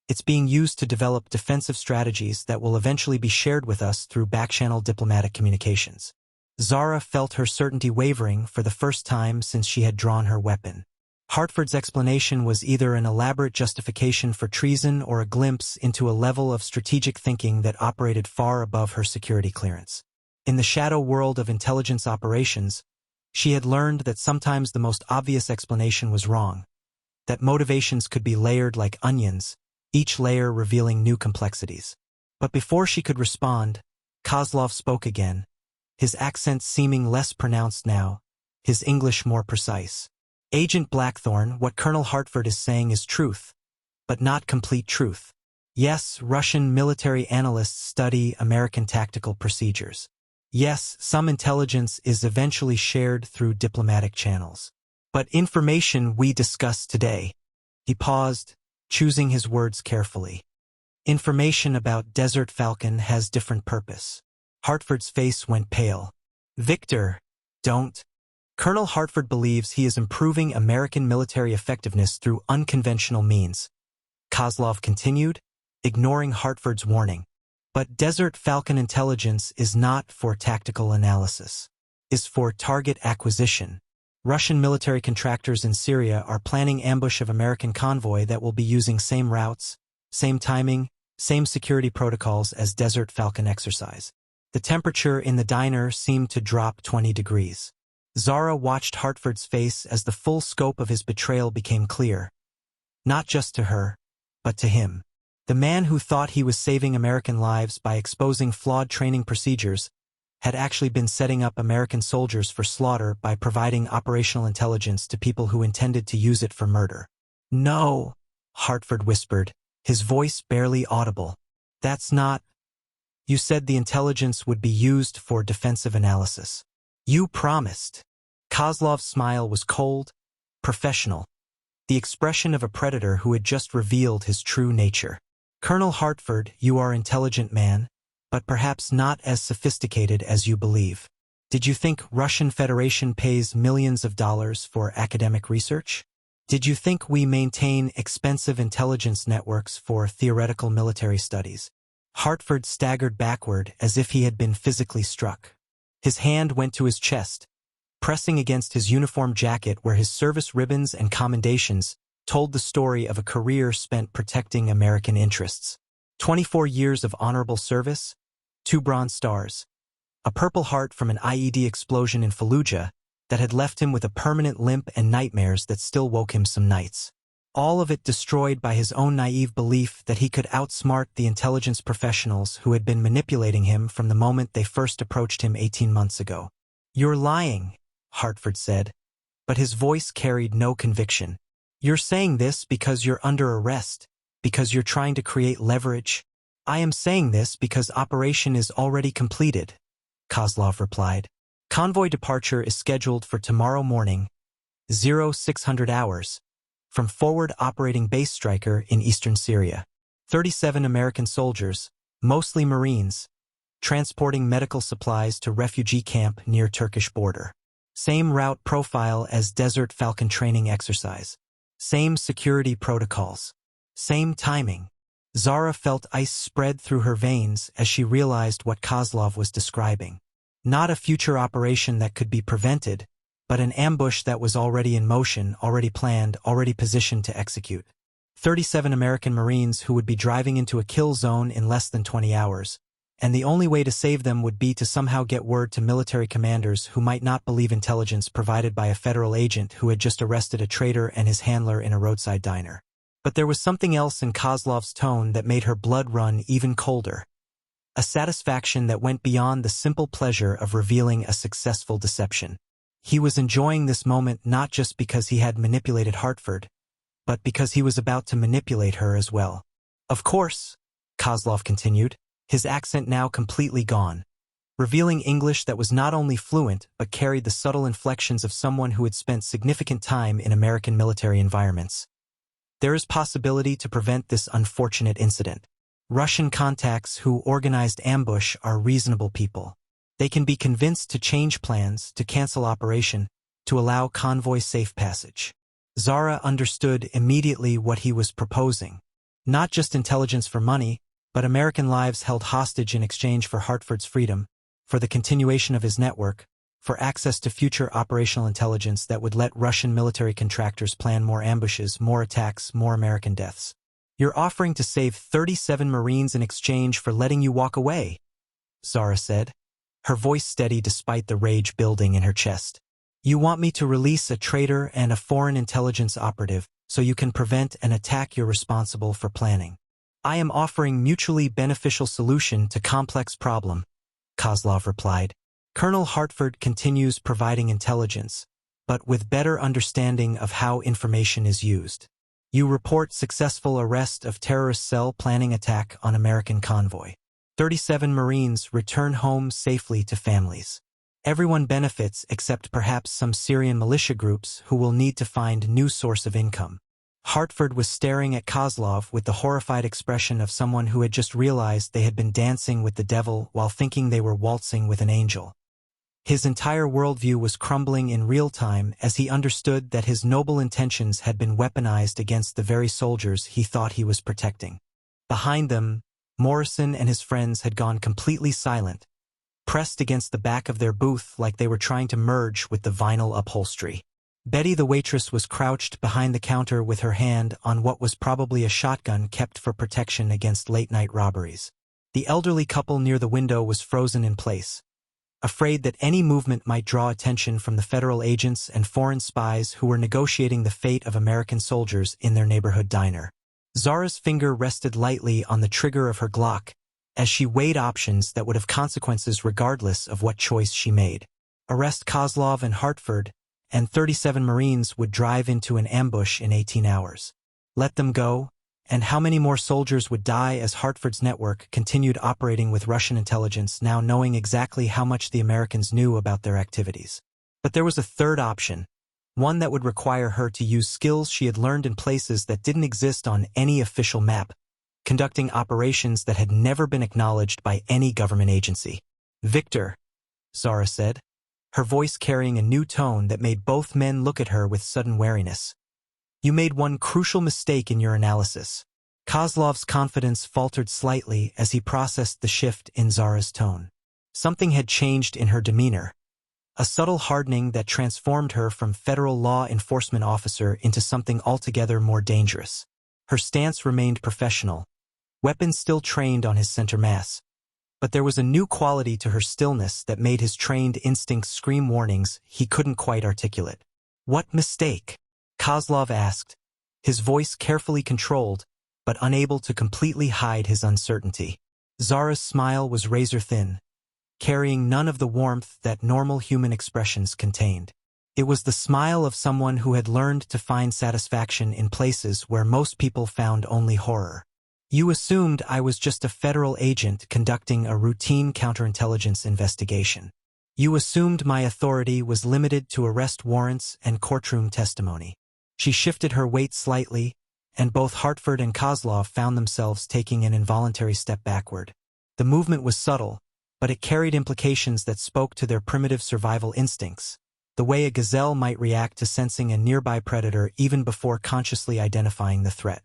It's being used to develop defensive strategies that will eventually be shared with us through back-channel diplomatic communications. Zara felt her certainty wavering for the first time since she had drawn her weapon. Hartford's explanation was either an elaborate justification for treason or a glimpse into a level of strategic thinking that operated far above her security clearance. In the shadow world of intelligence operations, she had learned that sometimes the most obvious explanation was wrong, that motivations could be layered like onions, each layer revealing new complexities. But before she could respond, Kozlov spoke again, his accent seeming less pronounced now, his English more precise. Agent Blackthorn, what Colonel Hartford is saying is truth, but not complete truth. Yes, Russian military analysts study American tactical procedures. Yes, some intelligence is eventually shared through diplomatic channels. But information we discuss today. He paused, choosing his words carefully. Information about Desert Falcon has different purpose. Hartford's face went pale. Victor, don't. Colonel Hartford believes he is improving American military effectiveness through unconventional means. Kozlov continued, ignoring Hartford's warning. But Desert Falcon intelligence is not for tactical analysis. Is for target acquisition. Russian military contractors in Syria are planning ambush of American convoy that will be using same routes, same timing, same security protocols as Desert Falcon exercise. The temperature in the diner seemed to drop 20 degrees. Zara watched Hartford's face as the full scope of his betrayal became clear. Not just to her, but to him. The man who thought he was saving American lives by exposing flawed training procedures had actually been setting up American soldiers for slaughter by providing operational intelligence to people who intended to use it for murder. No, Hartford whispered, his voice barely audible. That's not. You said the intelligence would be used for defensive analysis. You promised. Kozlov's smile was cold, professional, the expression of a predator who had just revealed his true nature. Colonel Hartford, you are an intelligent man, but perhaps not as sophisticated as you believe. Did you think Russian Federation pays millions of dollars for academic research? Did you think we maintain expensive intelligence networks for theoretical military studies? Hartford staggered backward as if he had been physically struck. His hand went to his chest, pressing against his uniform jacket where his service ribbons and commendations told the story of a career spent protecting American interests. 24 years of honorable service, 2 Bronze Stars, a Purple Heart from an IED explosion in Fallujah that had left him with a permanent limp and nightmares that still woke him some nights. All of it destroyed by his own naive belief that he could outsmart the intelligence professionals who had been manipulating him from the moment they first approached him 18 months ago. You're lying, Hartford said, but his voice carried no conviction. You're saying this because you're under arrest, because you're trying to create leverage. I am saying this because operation is already completed, Kozlov replied. Convoy departure is scheduled for tomorrow morning, 0600 hours. From forward operating base Striker in eastern Syria. 37 American soldiers, mostly Marines, transporting medical supplies to refugee camp near Turkish border. Same route profile as Desert Falcon training exercise. Same security protocols. Same timing. Zara felt ice spread through her veins as she realized what Kozlov was describing. Not a future operation that could be prevented, but an ambush that was already in motion, already planned, already positioned to execute. 37 American Marines who would be driving into a kill zone in less than 20 hours, and the only way to save them would be to somehow get word to military commanders who might not believe intelligence provided by a federal agent who had just arrested a traitor and his handler in a roadside diner. But there was something else in Kozlov's tone that made her blood run even colder. A satisfaction that went beyond the simple pleasure of revealing a successful deception. He was enjoying this moment not just because he had manipulated Hartford, but because he was about to manipulate her as well. Of course, Kozlov continued, his accent now completely gone, revealing English that was not only fluent but carried the subtle inflections of someone who had spent significant time in American military environments. There is possibility to prevent this unfortunate incident. Russian contacts who organized ambush are reasonable people. They can be convinced to change plans, to cancel operation, to allow convoy safe passage. Zara understood immediately what he was proposing. Not just intelligence for money, but American lives held hostage in exchange for Hartford's freedom, for the continuation of his network, for access to future operational intelligence that would let Russian military contractors plan more ambushes, more attacks, more American deaths. "You're offering to save 37 Marines in exchange for letting you walk away," Zara said, her voice steady despite the rage building in her chest. "You want me to release a traitor and a foreign intelligence operative so you can prevent an attack you're responsible for planning. I am offering mutually beneficial solution to complex problem," Kozlov replied. "Colonel Hartford continues providing intelligence, but with better understanding of how information is used. You report successful arrest of terrorist cell planning attack on American convoy. 37 Marines return home safely to families. Everyone benefits except perhaps some Syrian militia groups who will need to find new source of income." Hartford was staring at Kozlov with the horrified expression of someone who had just realized they had been dancing with the devil while thinking they were waltzing with an angel. His entire worldview was crumbling in real time as he understood that his noble intentions had been weaponized against the very soldiers he thought he was protecting. Behind them, Morrison and his friends had gone completely silent, pressed against the back of their booth like they were trying to merge with the vinyl upholstery. Betty the waitress was crouched behind the counter with her hand on what was probably a shotgun kept for protection against late-night robberies. The elderly couple near the window was frozen in place, afraid that any movement might draw attention from the federal agents and foreign spies who were negotiating the fate of American soldiers in their neighborhood diner. Zara's finger rested lightly on the trigger of her Glock as she weighed options that would have consequences regardless of what choice she made. Arrest Kozlov and Hartford, and 37 Marines would drive into an ambush in 18 hours. Let them go, and how many more soldiers would die as Hartford's network continued operating with Russian intelligence, now knowing exactly how much the Americans knew about their activities. But there was a third option, one that would require her to use skills she had learned in places that didn't exist on any official map, conducting operations that had never been acknowledged by any government agency. "Victor," Zara said, her voice carrying a new tone that made both men look at her with sudden wariness. "You made one crucial mistake in your analysis." Kozlov's confidence faltered slightly as he processed the shift in Zara's tone. Something had changed in her demeanor, a subtle hardening that transformed her from federal law enforcement officer into something altogether more dangerous. Her stance remained professional, weapons still trained on his center mass, but there was a new quality to her stillness that made his trained instincts scream warnings he couldn't quite articulate. "What mistake?" Kozlov asked, his voice carefully controlled, but unable to completely hide his uncertainty. Zara's smile was razor-thin, carrying none of the warmth that normal human expressions contained. It was the smile of someone who had learned to find satisfaction in places where most people found only horror. "You assumed I was just a federal agent conducting a routine counterintelligence investigation. You assumed my authority was limited to arrest warrants and courtroom testimony." She shifted her weight slightly, and both Hartford and Kozlov found themselves taking an involuntary step backward. The movement was subtle, but it carried implications that spoke to their primitive survival instincts, the way a gazelle might react to sensing a nearby predator even before consciously identifying the threat.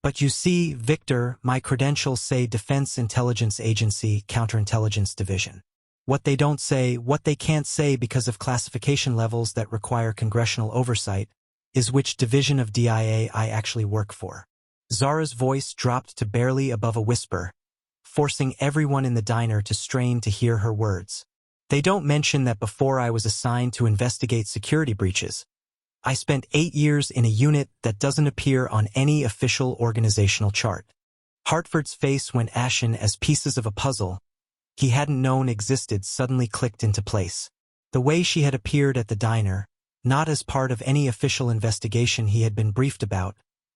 "But you see, Victor, my credentials say Defense Intelligence Agency Counterintelligence Division. What they don't say, what they can't say because of classification levels that require congressional oversight, is which division of DIA I actually work for." Zara's voice dropped to barely above a whisper, forcing everyone in the diner to strain to hear her words. "They don't mention that before I was assigned to investigate security breaches, I spent 8 years in a unit that doesn't appear on any official organizational chart." Hartford's face went ashen as pieces of a puzzle he hadn't known existed suddenly clicked into place. The way she had appeared at the diner, not as part of any official investigation he had been briefed about,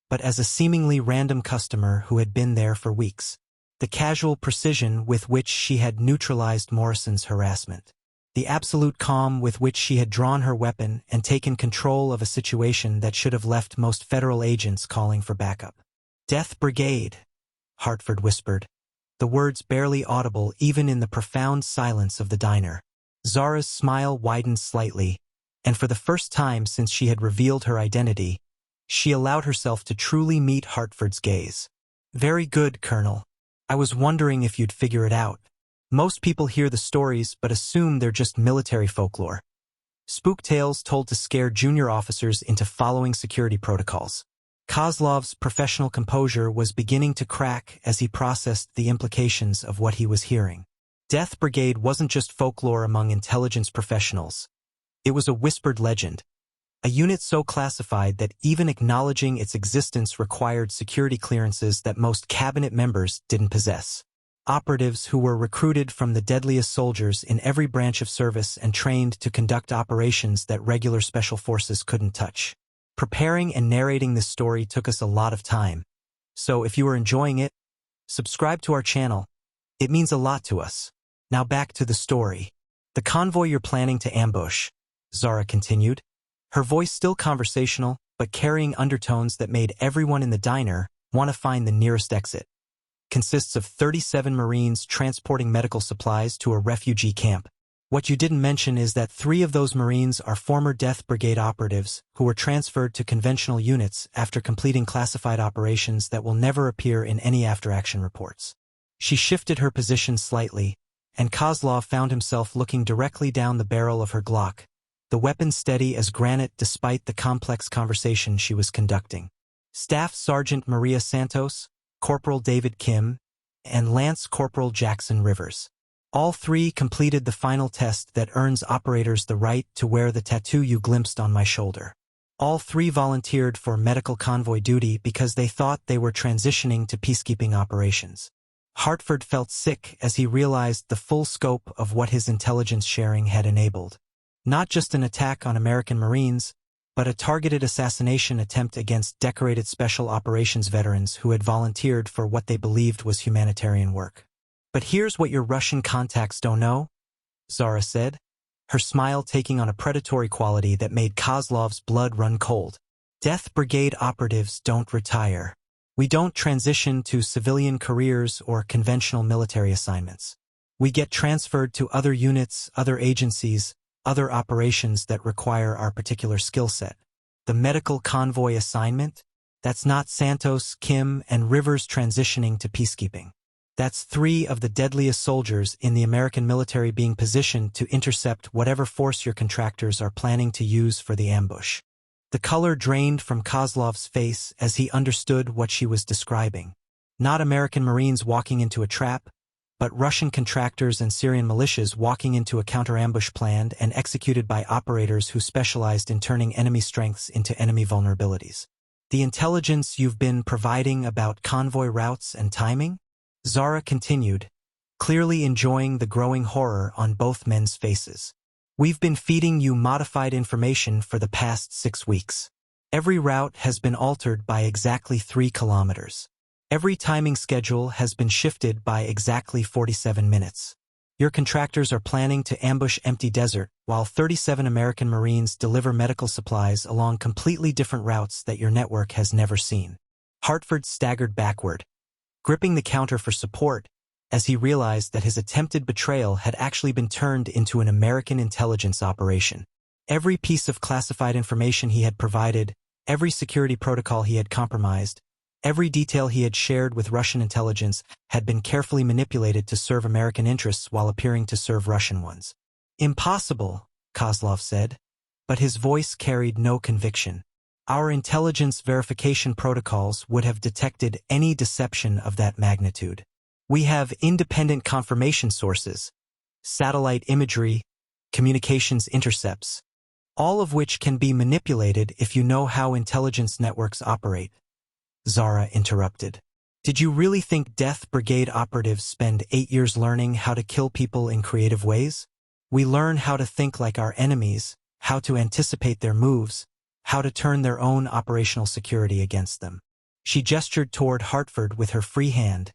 but as a seemingly random customer who had been there for weeks. The casual precision with which she had neutralized Morrison's harassment. The absolute calm with which she had drawn her weapon and taken control of a situation that should have left most federal agents calling for backup. "Death Brigade," Hartford whispered, the words barely audible even in the profound silence of the diner. Zara's smile widened slightly, and for the first time since she had revealed her identity, she allowed herself to truly meet Hartford's gaze. Very good, Colonel. I was wondering if you'd figure it out. Most people hear the stories but assume they're just military folklore. Spook tales told to scare junior officers into following security protocols. Kozlov's professional composure was beginning to crack as he processed the implications of what he was hearing. Death Brigade wasn't just folklore among intelligence professionals. It was a whispered legend. A unit so classified that even acknowledging its existence required security clearances that most cabinet members didn't possess. Operatives who were recruited from the deadliest soldiers in every branch of service and trained to conduct operations that regular special forces couldn't touch. Preparing and narrating this story took us a lot of time. So if you are enjoying it, subscribe to our channel. It means a lot to us. Now back to the story. The convoy you're planning to ambush, Zara continued, her voice still conversational, but carrying undertones that made everyone in the diner want to find the nearest exit, consists of 37 Marines transporting medical supplies to a refugee camp. What you didn't mention is that 3 of those Marines are former Death Brigade operatives who were transferred to conventional units after completing classified operations that will never appear in any after-action reports. She shifted her position slightly, and Kozlov found himself looking directly down the barrel of her Glock, the weapon steady as granite despite the complex conversation she was conducting. Staff Sergeant Maria Santos, Corporal David Kim, and Lance Corporal Jackson Rivers. All 3 completed the final test that earns operators the right to wear the tattoo you glimpsed on my shoulder. All 3 volunteered for medical convoy duty because they thought they were transitioning to peacekeeping operations. Hartford felt sick as he realized the full scope of what his intelligence sharing had enabled. Not just an attack on American Marines, but a targeted assassination attempt against decorated special operations veterans who had volunteered for what they believed was humanitarian work. But here's what your Russian contacts don't know, Zara said, her smile taking on a predatory quality that made Kozlov's blood run cold. Death Brigade operatives don't retire. We don't transition to civilian careers or conventional military assignments. We get transferred to other units, other agencies, other operations that require our particular skill set. The medical convoy assignment? That's not Santos, Kim, and Rivers transitioning to peacekeeping. That's 3 of the deadliest soldiers in the American military being positioned to intercept whatever force your contractors are planning to use for the ambush. The color drained from Kozlov's face as he understood what she was describing. Not American Marines walking into a trap, but Russian contractors and Syrian militias walking into a counter-ambush planned and executed by operators who specialized in turning enemy strengths into enemy vulnerabilities. The intelligence you've been providing about convoy routes and timing? Zara continued, clearly enjoying the growing horror on both men's faces. We've been feeding you modified information for the past 6 weeks. Every route has been altered by exactly 3 kilometers. Every timing schedule has been shifted by exactly 47 minutes. Your contractors are planning to ambush empty desert, while 37 American Marines deliver medical supplies along completely different routes that your network has never seen. Hartford staggered backward, gripping the counter for support, as he realized that his attempted betrayal had actually been turned into an American intelligence operation. Every piece of classified information he had provided, every security protocol he had compromised, every detail he had shared with Russian intelligence had been carefully manipulated to serve American interests while appearing to serve Russian ones. Impossible, Kozlov said, but his voice carried no conviction. Our intelligence verification protocols would have detected any deception of that magnitude. We have independent confirmation sources, satellite imagery, communications intercepts, all of which can be manipulated if you know how intelligence networks operate. Zara interrupted. Did you really think Death Brigade operatives spend 8 years learning how to kill people in creative ways? We learn how to think like our enemies, how to anticipate their moves, how to turn their own operational security against them. She gestured toward Hartford with her free hand,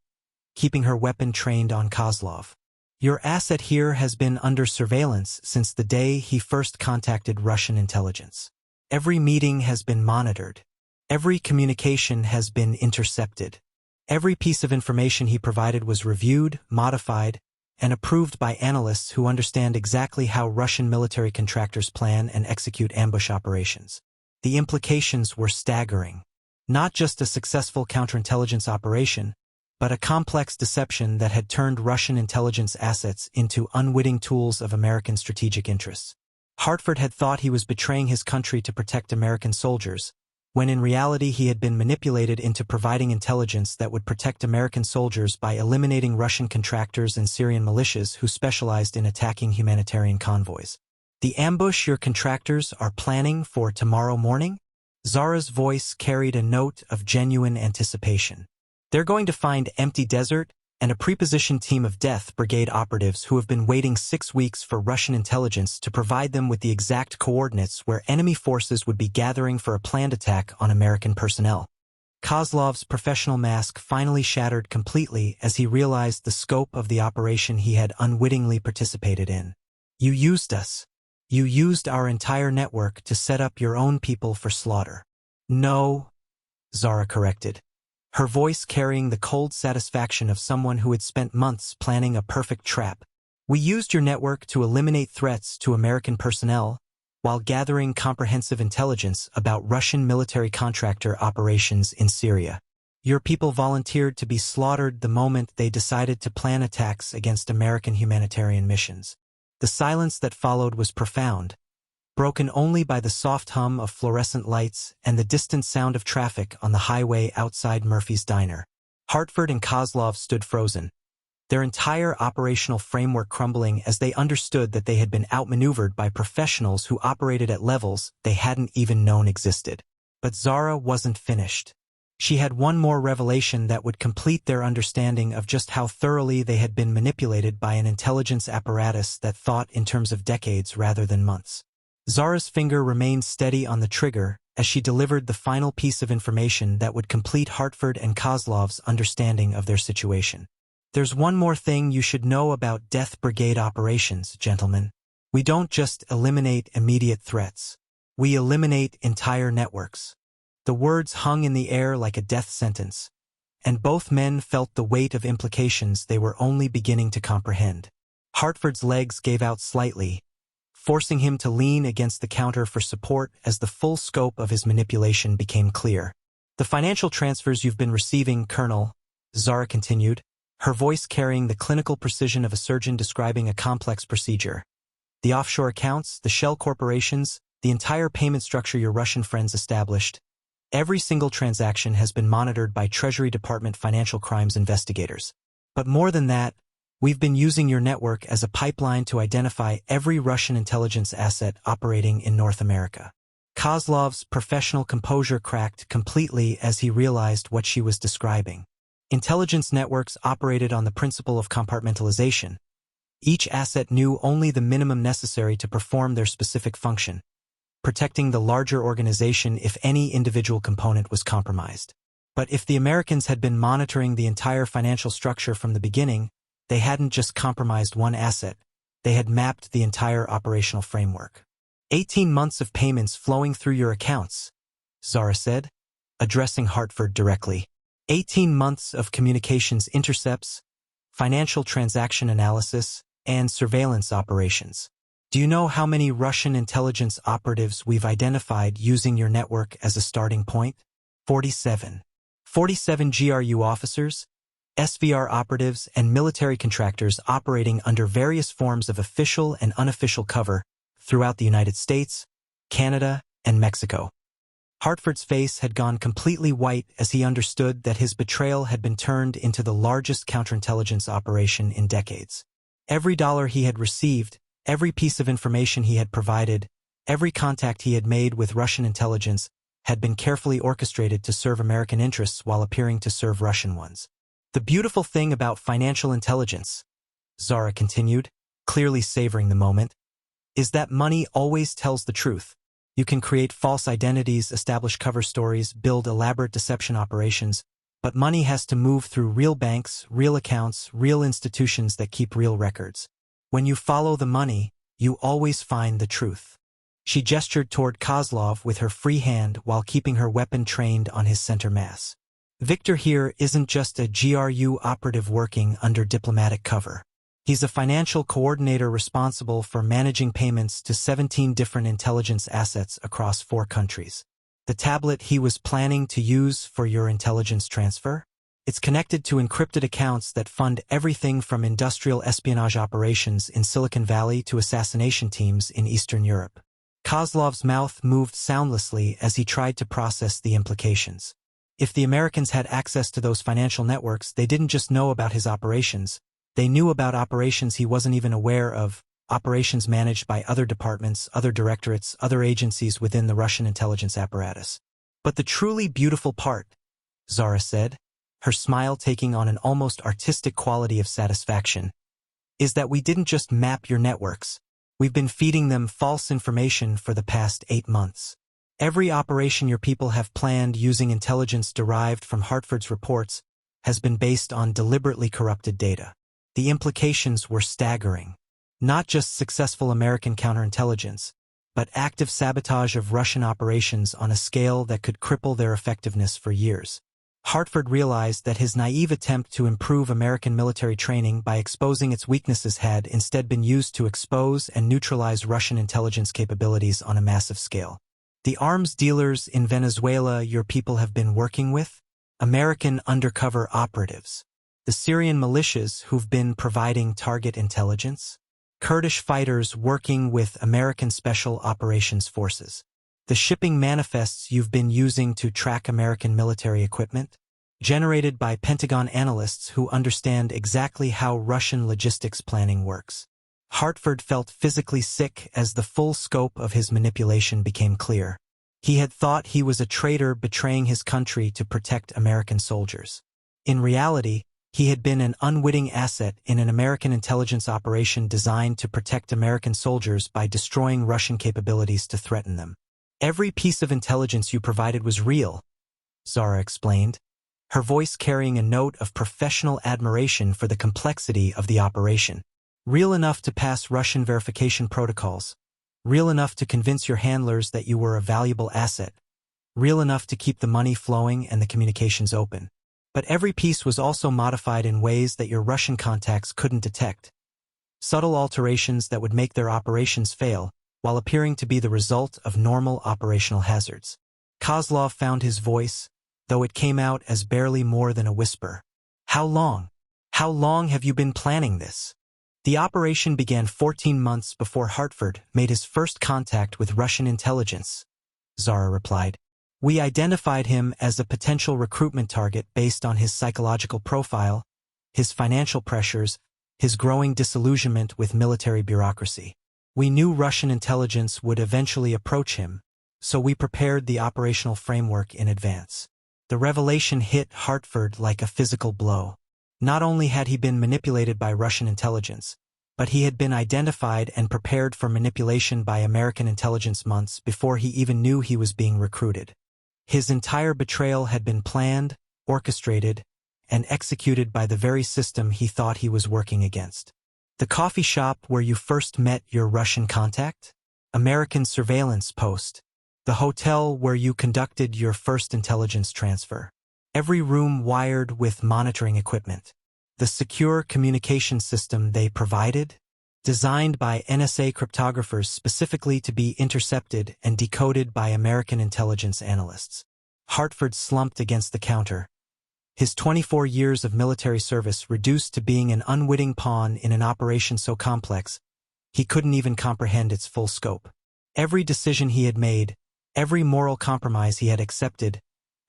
keeping her weapon trained on Kozlov. Your asset here has been under surveillance since the day he first contacted Russian intelligence. Every meeting has been monitored. Every communication has been intercepted. Every piece of information he provided was reviewed, modified, and approved by analysts who understand exactly how Russian military contractors plan and execute ambush operations. The implications were staggering. Not just a successful counterintelligence operation, but a complex deception that had turned Russian intelligence assets into unwitting tools of American strategic interests. Hartford had thought he was betraying his country to protect American soldiers, when in reality he had been manipulated into providing intelligence that would protect American soldiers by eliminating Russian contractors and Syrian militias who specialized in attacking humanitarian convoys. The ambush your contractors are planning for tomorrow morning? Zara's voice carried a note of genuine anticipation. They're going to find empty desert and a prepositioned team of death brigade operatives who have been waiting 6 weeks for Russian intelligence to provide them with the exact coordinates where enemy forces would be gathering for a planned attack on American personnel. Kozlov's professional mask finally shattered completely as he realized the scope of the operation he had unwittingly participated in. You used us. You used our entire network to set up your own people for slaughter. No, Zara corrected, her voice carrying the cold satisfaction of someone who had spent months planning a perfect trap. We used your network to eliminate threats to American personnel while gathering comprehensive intelligence about Russian military contractor operations in Syria. Your people volunteered to be slaughtered the moment they decided to plan attacks against American humanitarian missions. The silence that followed was profound, broken only by the soft hum of fluorescent lights and the distant sound of traffic on the highway outside Murphy's diner. Hartford and Kozlov stood frozen, their entire operational framework crumbling as they understood that they had been outmaneuvered by professionals who operated at levels they hadn't even known existed. But Zara wasn't finished. She had one more revelation that would complete their understanding of just how thoroughly they had been manipulated by an intelligence apparatus that thought in terms of decades rather than months. Zara's finger remained steady on the trigger as she delivered the final piece of information that would complete Hartford and Kozlov's understanding of their situation. There's one more thing you should know about Death Brigade operations, gentlemen. We don't just eliminate immediate threats. We eliminate entire networks. The words hung in the air like a death sentence, and both men felt the weight of implications they were only beginning to comprehend. Hartford's legs gave out slightly, forcing him to lean against the counter for support as the full scope of his manipulation became clear. The financial transfers you've been receiving, Colonel, Zara continued, her voice carrying the clinical precision of a surgeon describing a complex procedure. The offshore accounts, the shell corporations, the entire payment structure your Russian friends established. Every single transaction has been monitored by Treasury Department financial crimes investigators. But more than that, we've been using your network as a pipeline to identify every Russian intelligence asset operating in North America. Kozlov's professional composure cracked completely as he realized what she was describing. Intelligence networks operated on the principle of compartmentalization. Each asset knew only the minimum necessary to perform their specific function, protecting the larger organization if any individual component was compromised. But if the Americans had been monitoring the entire financial structure from the beginning, they hadn't just compromised one asset, they had mapped the entire operational framework. 18 months of payments flowing through your accounts, Zara said, addressing Hartford directly. 18 months of communications intercepts, financial transaction analysis, and surveillance operations. Do you know how many Russian intelligence operatives we've identified using your network as a starting point? 47. 47 GRU officers, SVR operatives, and military contractors operating under various forms of official and unofficial cover throughout the United States, Canada, and Mexico. Hartford's face had gone completely white as he understood that his betrayal had been turned into the largest counterintelligence operation in decades. Every dollar he had received, every piece of information he had provided, every contact he had made with Russian intelligence had been carefully orchestrated to serve American interests while appearing to serve Russian ones. The beautiful thing about financial intelligence, Zara continued, clearly savoring the moment, is that money always tells the truth. You can create false identities, establish cover stories, build elaborate deception operations, but money has to move through real banks, real accounts, real institutions that keep real records. When you follow the money, you always find the truth. She gestured toward Kozlov with her free hand while keeping her weapon trained on his center mass. Victor here isn't just a GRU operative working under diplomatic cover. He's a financial coordinator responsible for managing payments to 17 different intelligence assets across 4 countries. The tablet he was planning to use for your intelligence transfer? It's connected to encrypted accounts that fund everything from industrial espionage operations in Silicon Valley to assassination teams in Eastern Europe. Kozlov's mouth moved soundlessly as he tried to process the implications. If the Americans had access to those financial networks, they didn't just know about his operations. They knew about operations he wasn't even aware of, operations managed by other departments, other directorates, other agencies within the Russian intelligence apparatus. But the truly beautiful part, Zara said, her smile taking on an almost artistic quality of satisfaction, is that we didn't just map your networks. We've been feeding them false information for the past 8 months. Every operation your people have planned using intelligence derived from Hartford's reports has been based on deliberately corrupted data. The implications were staggering. Not just successful American counterintelligence, but active sabotage of Russian operations on a scale that could cripple their effectiveness for years. Hartford realized that his naive attempt to improve American military training by exposing its weaknesses had instead been used to expose and neutralize Russian intelligence capabilities on a massive scale. The arms dealers in Venezuela your people have been working with? American undercover operatives. The Syrian militias who've been providing target intelligence? Kurdish fighters working with American Special Operations Forces. The shipping manifests you've been using to track American military equipment? Generated by Pentagon analysts who understand exactly how Russian logistics planning works. Hartford felt physically sick as the full scope of his manipulation became clear. He had thought he was a traitor betraying his country to protect American soldiers. In reality, he had been an unwitting asset in an American intelligence operation designed to protect American soldiers by destroying Russian capabilities to threaten them. Every piece of intelligence you provided was real, Zara explained, her voice carrying a note of professional admiration for the complexity of the operation. Real enough to pass Russian verification protocols. Real enough to convince your handlers that you were a valuable asset. Real enough to keep the money flowing and the communications open. But every piece was also modified in ways that your Russian contacts couldn't detect. Subtle alterations that would make their operations fail, while appearing to be the result of normal operational hazards. Kozlov found his voice, though it came out as barely more than a whisper. How long? How long have you been planning this? The operation began 14 months before Hartford made his first contact with Russian intelligence, Zara replied. We identified him as a potential recruitment target based on his psychological profile, his financial pressures, his growing disillusionment with military bureaucracy. We knew Russian intelligence would eventually approach him, so we prepared the operational framework in advance. The revelation hit Hartford like a physical blow. Not only had he been manipulated by Russian intelligence, but he had been identified and prepared for manipulation by American intelligence months before he even knew he was being recruited. His entire betrayal had been planned, orchestrated, and executed by the very system he thought he was working against. The coffee shop where you first met your Russian contact? American surveillance post. The hotel where you conducted your first intelligence transfer. Every room wired with monitoring equipment. The secure communication system they provided? Designed by NSA cryptographers specifically to be intercepted and decoded by American intelligence analysts. Hartford slumped against the counter. His 24 years of military service reduced to being an unwitting pawn in an operation so complex, he couldn't even comprehend its full scope. Every decision he had made, every moral compromise he had accepted,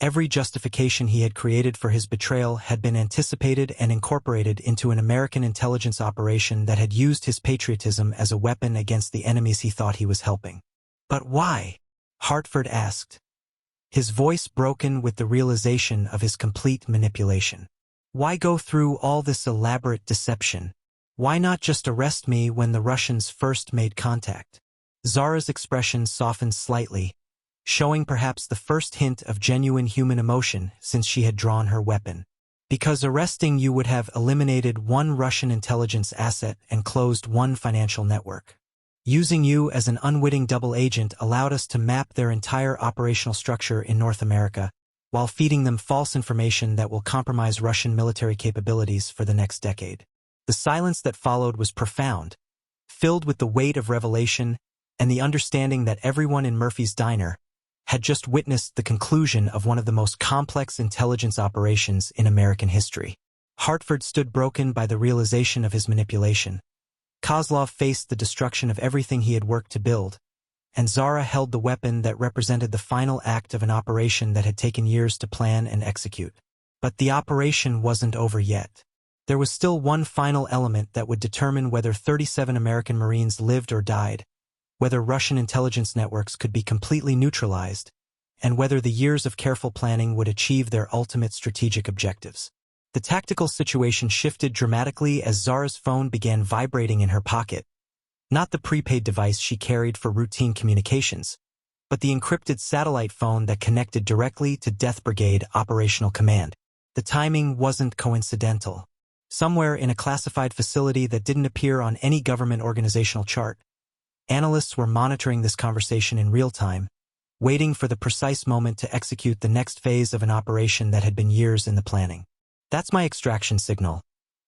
every justification he had created for his betrayal had been anticipated and incorporated into an American intelligence operation that had used his patriotism as a weapon against the enemies he thought he was helping. But why? Hartford asked, his voice broken with the realization of his complete manipulation. Why go through all this elaborate deception? Why not just arrest me when the Russians first made contact? Zara's expression softened slightly, showing perhaps the first hint of genuine human emotion since she had drawn her weapon. Because arresting you would have eliminated one Russian intelligence asset and closed one financial network. Using you as an unwitting double agent allowed us to map their entire operational structure in North America, while feeding them false information that will compromise Russian military capabilities for the next decade. The silence that followed was profound, filled with the weight of revelation and the understanding that everyone in Murphy's Diner had just witnessed the conclusion of one of the most complex intelligence operations in American history. Hartford stood broken by the realization of his manipulation. Kozlov faced the destruction of everything he had worked to build, and Zara held the weapon that represented the final act of an operation that had taken years to plan and execute. But the operation wasn't over yet. There was still one final element that would determine whether 37 American Marines lived or died, whether Russian intelligence networks could be completely neutralized, and whether the years of careful planning would achieve their ultimate strategic objectives. The tactical situation shifted dramatically as Zara's phone began vibrating in her pocket. Not the prepaid device she carried for routine communications, but the encrypted satellite phone that connected directly to Death Brigade Operational Command. The timing wasn't coincidental. Somewhere in a classified facility that didn't appear on any government organizational chart, analysts were monitoring this conversation in real time, waiting for the precise moment to execute the next phase of an operation that had been years in the planning. "That's my extraction signal,"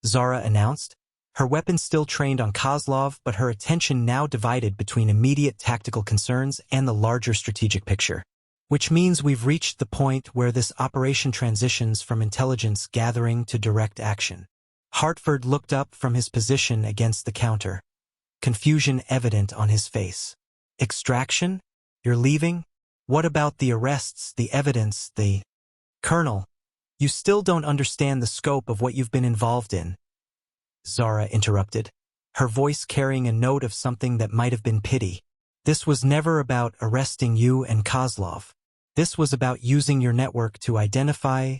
Zara announced, her weapon still trained on Kozlov, but her attention now divided between immediate tactical concerns and the larger strategic picture. "Which means we've reached the point where this operation transitions from intelligence gathering to direct action." Hartford looked up from his position against the counter, confusion evident on his face. "Extraction? You're leaving? What about the arrests, the evidence, the—" "Colonel, you still don't understand the scope of what you've been involved in," Zara interrupted, her voice carrying a note of something that might have been pity. "This was never about arresting you and Kozlov. This was about using your network to identify,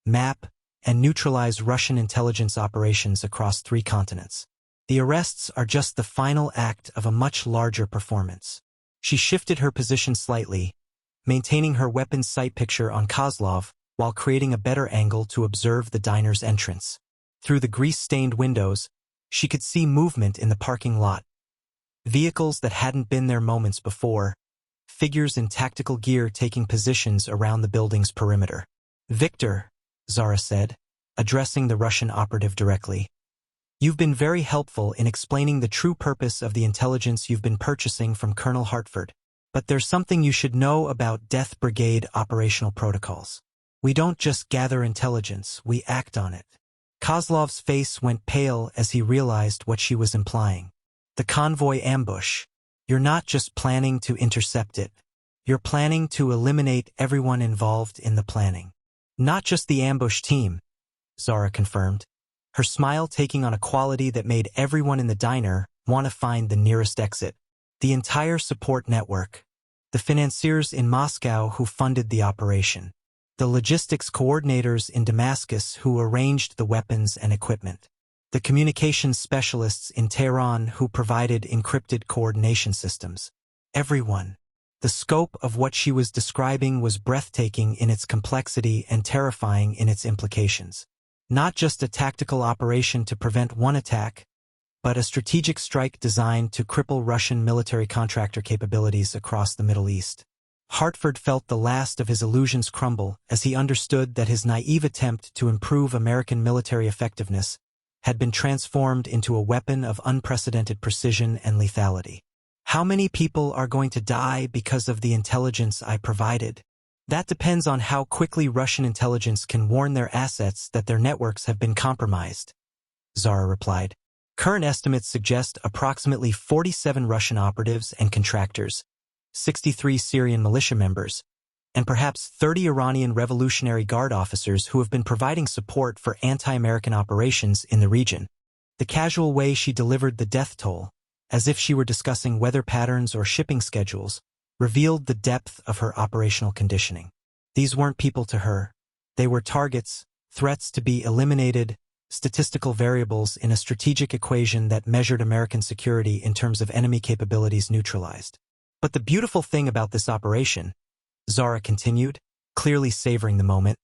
map, and neutralize Russian intelligence operations across 3 continents. The arrests are just the final act of a much larger performance." She shifted her position slightly, maintaining her weapon's sight picture on Kozlov while creating a better angle to observe the diner's entrance. Through the grease-stained windows, she could see movement in the parking lot. Vehicles that hadn't been there moments before, figures in tactical gear taking positions around the building's perimeter. "Victor," Zara said, addressing the Russian operative directly, "you've been very helpful in explaining the true purpose of the intelligence you've been purchasing from Colonel Hartford. But there's something you should know about Death Brigade operational protocols. We don't just gather intelligence, we act on it." Kozlov's face went pale as he realized what she was implying. "The convoy ambush. You're not just planning to intercept it. You're planning to eliminate everyone involved in the planning." "Not just the ambush team," Zara confirmed, her smile taking on a quality that made everyone in the diner want to find the nearest exit. "The entire support network. The financiers in Moscow who funded the operation. The logistics coordinators in Damascus who arranged the weapons and equipment. The communications specialists in Tehran who provided encrypted coordination systems. Everyone." The scope of what she was describing was breathtaking in its complexity and terrifying in its implications. Not just a tactical operation to prevent one attack, but a strategic strike designed to cripple Russian military contractor capabilities across the Middle East. Hartford felt the last of his illusions crumble as he understood that his naive attempt to improve American military effectiveness had been transformed into a weapon of unprecedented precision and lethality. "How many people are going to die because of the intelligence I provided?" "That depends on how quickly Russian intelligence can warn their assets that their networks have been compromised," Zara replied. "Current estimates suggest approximately 47 Russian operatives and contractors, 63 Syrian militia members, and perhaps 30 Iranian Revolutionary Guard officers who have been providing support for anti-American operations in the region." The casual way she delivered the death toll, as if she were discussing weather patterns or shipping schedules, revealed the depth of her operational conditioning. These weren't people to her. They were targets, threats to be eliminated, statistical variables in a strategic equation that measured American security in terms of enemy capabilities neutralized. "But the beautiful thing about this operation," Zara continued, clearly savoring the moment,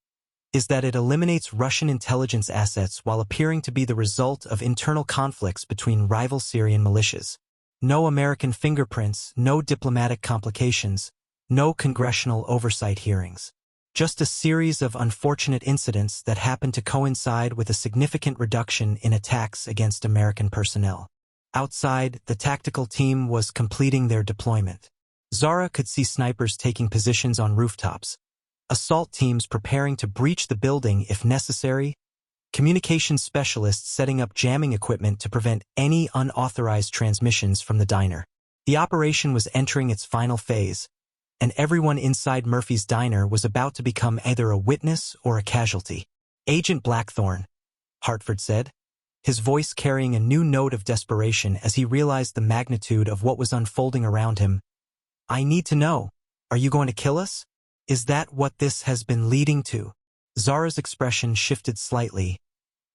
"is that it eliminates Russian intelligence assets while appearing to be the result of internal conflicts between rival Syrian militias. No American fingerprints, no diplomatic complications, no congressional oversight hearings. Just a series of unfortunate incidents that happened to coincide with a significant reduction in attacks against American personnel. Outside, the tactical team was completing their deployment. Zara could see snipers taking positions on rooftops, assault teams preparing to breach the building if necessary, communications specialists setting up jamming equipment to prevent any unauthorized transmissions from the diner. The operation was entering its final phase, and everyone inside Murphy's diner was about to become either a witness or a casualty. "Agent Blackthorn," Hartford said, his voice carrying a new note of desperation as he realized the magnitude of what was unfolding around him. "I need to know. Are you going to kill us? Is that what this has been leading to?" Zara's expression shifted slightly,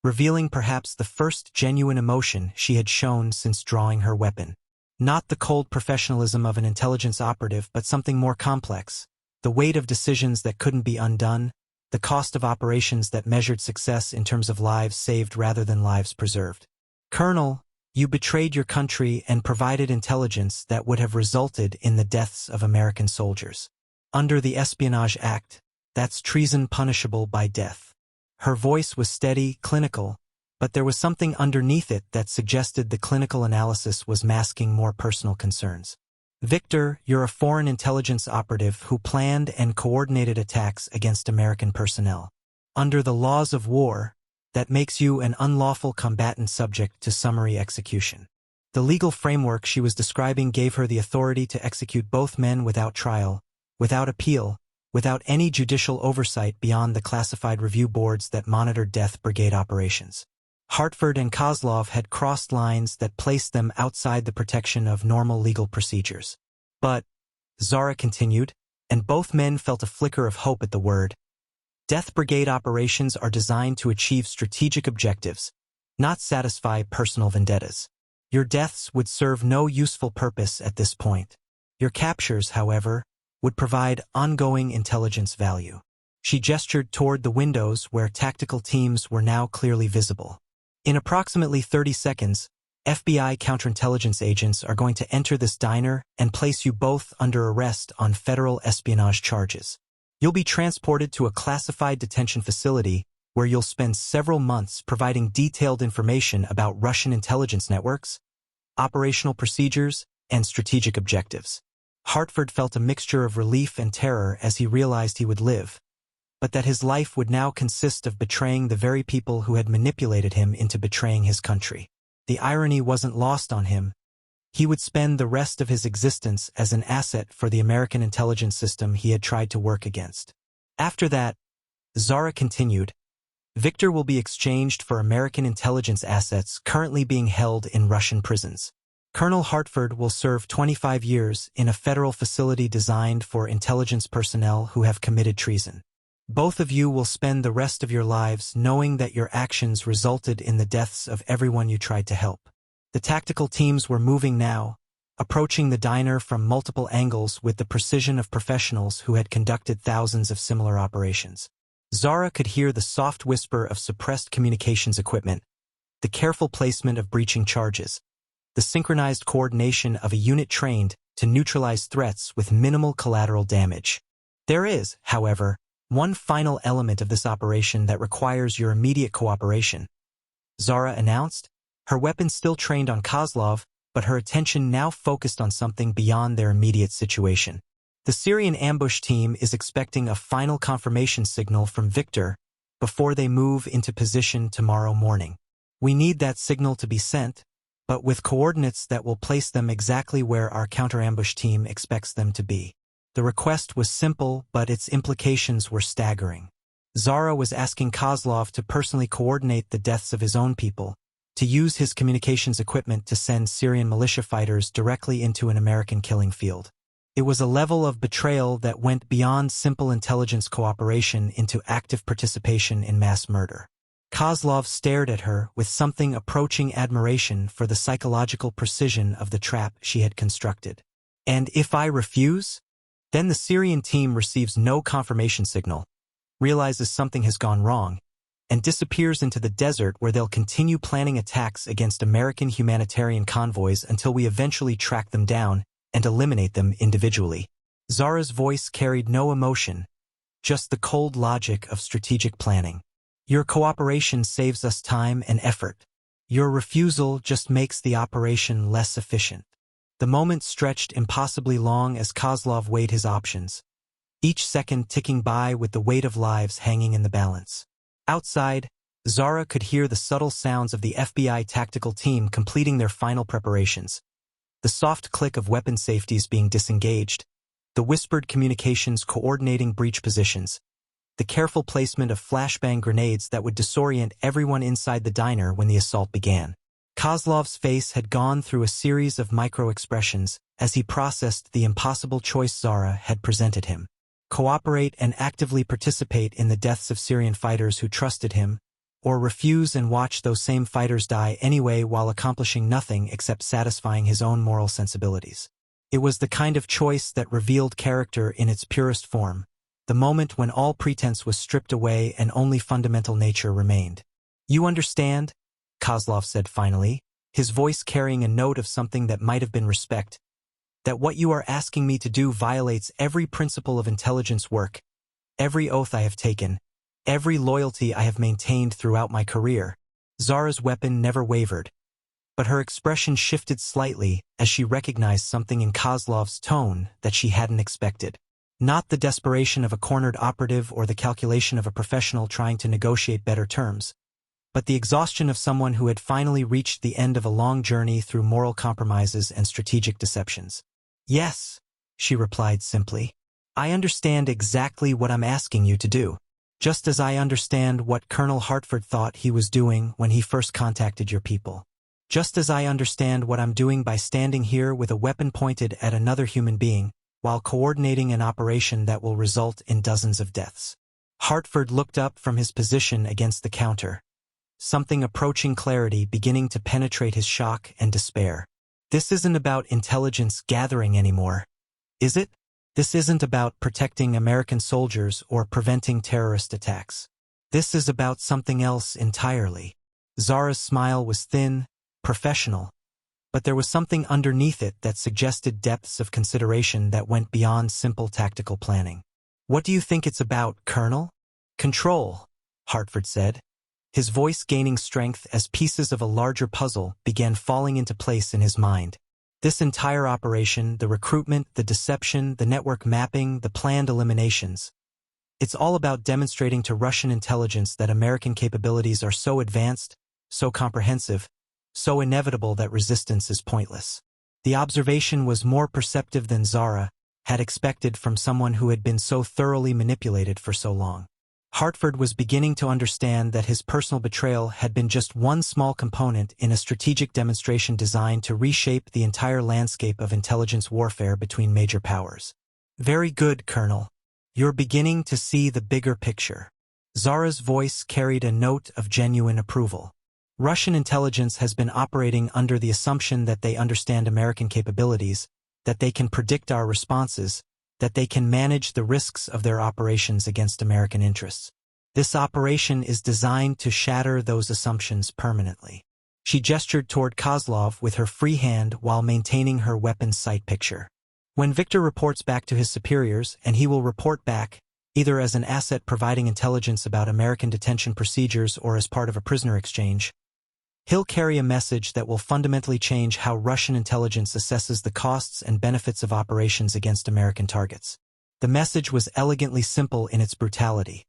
revealing perhaps the first genuine emotion she had shown since drawing her weapon. Not the cold professionalism of an intelligence operative, but something more complex. The weight of decisions that couldn't be undone, the cost of operations that measured success in terms of lives saved rather than lives preserved. "Colonel, you betrayed your country and provided intelligence that would have resulted in the deaths of American soldiers. Under the Espionage Act, that's treason punishable by death." Her voice was steady, clinical, but there was something underneath it that suggested the clinical analysis was masking more personal concerns. "Victor, you're a foreign intelligence operative who planned and coordinated attacks against American personnel. Under the laws of war, that makes you an unlawful combatant subject to summary execution." The legal framework she was describing gave her the authority to execute both men without trial, without appeal, without any judicial oversight beyond the classified review boards that monitored death brigade operations. Hartford and Kozlov had crossed lines that placed them outside the protection of normal legal procedures. "But," Zara continued, and both men felt a flicker of hope at the word, "death brigade operations are designed to achieve strategic objectives, not satisfy personal vendettas. Your deaths would serve no useful purpose at this point. Your captures, however, would provide ongoing intelligence value." She gestured toward the windows where tactical teams were now clearly visible. "In approximately 30 seconds, FBI counterintelligence agents are going to enter this diner and place you both under arrest on federal espionage charges. You'll be transported to a classified detention facility where you'll spend several months providing detailed information about Russian intelligence networks, operational procedures, and strategic objectives." Hartford felt a mixture of relief and terror as he realized he would live, but that his life would now consist of betraying the very people who had manipulated him into betraying his country. The irony wasn't lost on him. He would spend the rest of his existence as an asset for the American intelligence system he had tried to work against. After that, Zara continued, "Victor will be exchanged for American intelligence assets currently being held in Russian prisons. Colonel Hartford will serve 25 years in a federal facility designed for intelligence personnel who have committed treason. Both of you will spend the rest of your lives knowing that your actions resulted in the deaths of everyone you tried to help." The tactical teams were moving now, approaching the diner from multiple angles with the precision of professionals who had conducted thousands of similar operations. Zara could hear the soft whisper of suppressed communications equipment, the careful placement of breaching charges, the synchronized coordination of a unit trained to neutralize threats with minimal collateral damage. "There is, however, one final element of this operation that requires your immediate cooperation," Zara announced, her weapon still trained on Kozlov, but her attention now focused on something beyond their immediate situation. "The Syrian ambush team is expecting a final confirmation signal from Victor before they move into position tomorrow morning. We need that signal to be sent, but with coordinates that will place them exactly where our counter-ambush team expects them to be." The request was simple, but its implications were staggering. Zara was asking Kozlov to personally coordinate the deaths of his own people, to use his communications equipment to send Syrian militia fighters directly into an American killing field. It was a level of betrayal that went beyond simple intelligence cooperation into active participation in mass murder. Kozlov stared at her with something approaching admiration for the psychological precision of the trap she had constructed. "And if I refuse?" Then the Syrian team receives no confirmation signal, realizes something has gone wrong, and disappears into the desert where they'll continue planning attacks against American humanitarian convoys until we eventually track them down and eliminate them individually. Zara's voice carried no emotion, just the cold logic of strategic planning. Your cooperation saves us time and effort. Your refusal just makes the operation less efficient. The moment stretched impossibly long as Kozlov weighed his options, each second ticking by with the weight of lives hanging in the balance. Outside, Zara could hear the subtle sounds of the FBI tactical team completing their final preparations. The soft click of weapon safeties being disengaged, the whispered communications coordinating breach positions, the careful placement of flashbang grenades that would disorient everyone inside the diner when the assault began. Kozlov's face had gone through a series of micro-expressions as he processed the impossible choice Zara had presented him. Cooperate and actively participate in the deaths of Syrian fighters who trusted him, or refuse and watch those same fighters die anyway while accomplishing nothing except satisfying his own moral sensibilities. It was the kind of choice that revealed character in its purest form, the moment when all pretense was stripped away and only fundamental nature remained. "You understand?" Kozlov said finally, his voice carrying a note of something that might have been respect, "that what you are asking me to do violates every principle of intelligence work, every oath I have taken, every loyalty I have maintained throughout my career." Zara's weapon never wavered, but her expression shifted slightly as she recognized something in Kozlov's tone that she hadn't expected. Not the desperation of a cornered operative or the calculation of a professional trying to negotiate better terms, but the exhaustion of someone who had finally reached the end of a long journey through moral compromises and strategic deceptions. "Yes," she replied simply. "I understand exactly what I'm asking you to do, just as I understand what Colonel Hartford thought he was doing when he first contacted your people. Just as I understand what I'm doing by standing here with a weapon pointed at another human being, while coordinating an operation that will result in dozens of deaths." Hartford looked up from his position against the counter, something approaching clarity beginning to penetrate his shock and despair. "This isn't about intelligence gathering anymore, is it? This isn't about protecting American soldiers or preventing terrorist attacks. This is about something else entirely." Zara's smile was thin, professional, but there was something underneath it that suggested depths of consideration that went beyond simple tactical planning. "What do you think it's about, Colonel?" "Control," Hartford said, his voice gaining strength as pieces of a larger puzzle began falling into place in his mind. This entire operation, the recruitment, the deception, the network mapping, the planned eliminations, it's all about demonstrating to Russian intelligence that American capabilities are so advanced, so comprehensive, so inevitable that resistance is pointless. The observation was more perceptive than Zara had expected from someone who had been so thoroughly manipulated for so long. Hartford was beginning to understand that his personal betrayal had been just one small component in a strategic demonstration designed to reshape the entire landscape of intelligence warfare between major powers. "Very good, Colonel. You're beginning to see the bigger picture." Zara's voice carried a note of genuine approval. Russian intelligence has been operating under the assumption that they understand American capabilities, that they can predict our responses, that they can manage the risks of their operations against American interests. This operation is designed to shatter those assumptions permanently. She gestured toward Kozlov with her free hand while maintaining her weapon sight picture. "When Victor reports back to his superiors, and he will report back, either as an asset providing intelligence about American detention procedures or as part of a prisoner exchange, he'll carry a message that will fundamentally change how Russian intelligence assesses the costs and benefits of operations against American targets." The message was elegantly simple in its brutality.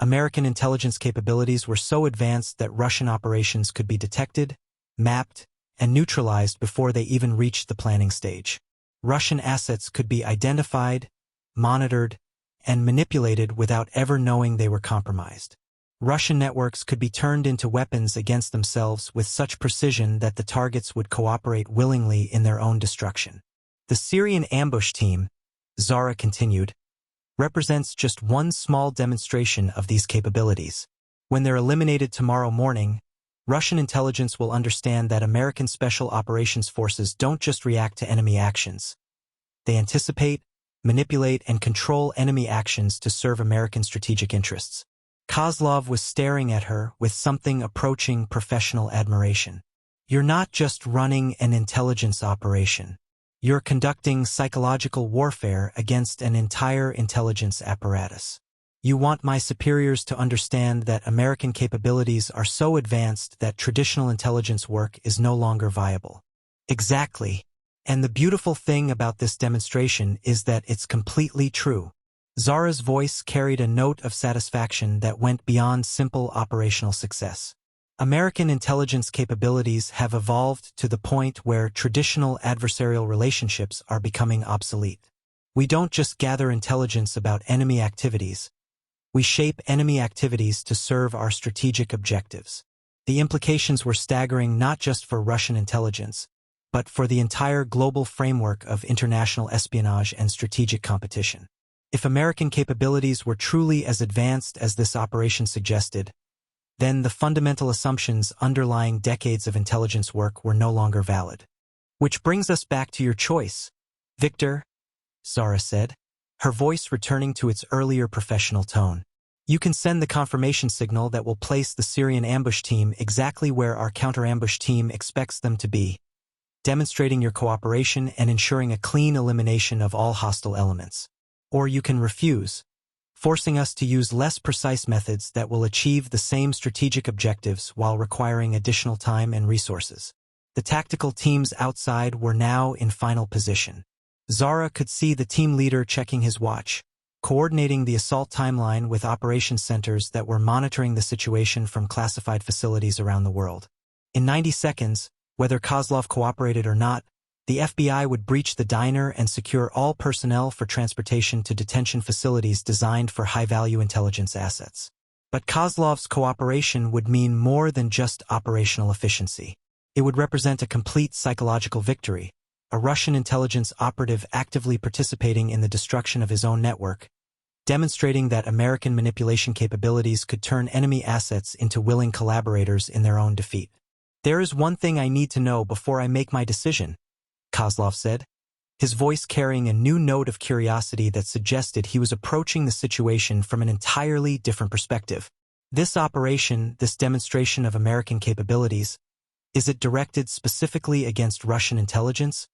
American intelligence capabilities were so advanced that Russian operations could be detected, mapped, and neutralized before they even reached the planning stage. Russian assets could be identified, monitored, and manipulated without ever knowing they were compromised. Russian networks could be turned into weapons against themselves with such precision that the targets would cooperate willingly in their own destruction. "The Syrian ambush team," Zara continued, "represents just one small demonstration of these capabilities. When they're eliminated tomorrow morning, Russian intelligence will understand that American Special Operations Forces don't just react to enemy actions. They anticipate, manipulate, and control enemy actions to serve American strategic interests." Kozlov was staring at her with something approaching professional admiration. "You're not just running an intelligence operation. You're conducting psychological warfare against an entire intelligence apparatus." You want my superiors to understand that American capabilities are so advanced that traditional intelligence work is no longer viable. Exactly. And the beautiful thing about this demonstration is that it's completely true. Zara's voice carried a note of satisfaction that went beyond simple operational success. American intelligence capabilities have evolved to the point where traditional adversarial relationships are becoming obsolete. We don't just gather intelligence about enemy activities. We shape enemy activities to serve our strategic objectives. The implications were staggering not just for Russian intelligence, but for the entire global framework of international espionage and strategic competition. If American capabilities were truly as advanced as this operation suggested, then the fundamental assumptions underlying decades of intelligence work were no longer valid. Which brings us back to your choice, Victor, Zara said, her voice returning to its earlier professional tone. You can send the confirmation signal that will place the Syrian ambush team exactly where our counter-ambush team expects them to be, demonstrating your cooperation and ensuring a clean elimination of all hostile elements. Or you can refuse, forcing us to use less precise methods that will achieve the same strategic objectives while requiring additional time and resources. The tactical teams outside were now in final position. Zara could see the team leader checking his watch, coordinating the assault timeline with operations centers that were monitoring the situation from classified facilities around the world. In 90 seconds, whether Kozlov cooperated or not, the FBI would breach the diner and secure all personnel for transportation to detention facilities designed for high-value intelligence assets. But Kozlov's cooperation would mean more than just operational efficiency. It would represent a complete psychological victory, a Russian intelligence operative actively participating in the destruction of his own network, demonstrating that American manipulation capabilities could turn enemy assets into willing collaborators in their own defeat. There is one thing I need to know before I make my decision, Kozlov said, his voice carrying a new note of curiosity that suggested he was approaching the situation from an entirely different perspective. This operation, this demonstration of American capabilities, is it directed specifically against Russian intelligence,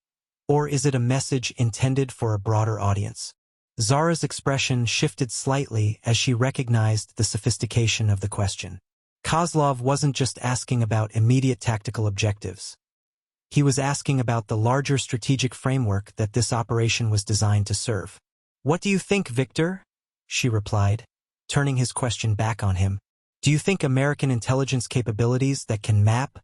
or is it a message intended for a broader audience? Zara's expression shifted slightly as she recognized the sophistication of the question. Kozlov wasn't just asking about immediate tactical objectives. He was asking about the larger strategic framework that this operation was designed to serve. "What do you think, Victor?" she replied, turning his question back on him. "Do you think American intelligence capabilities that can map,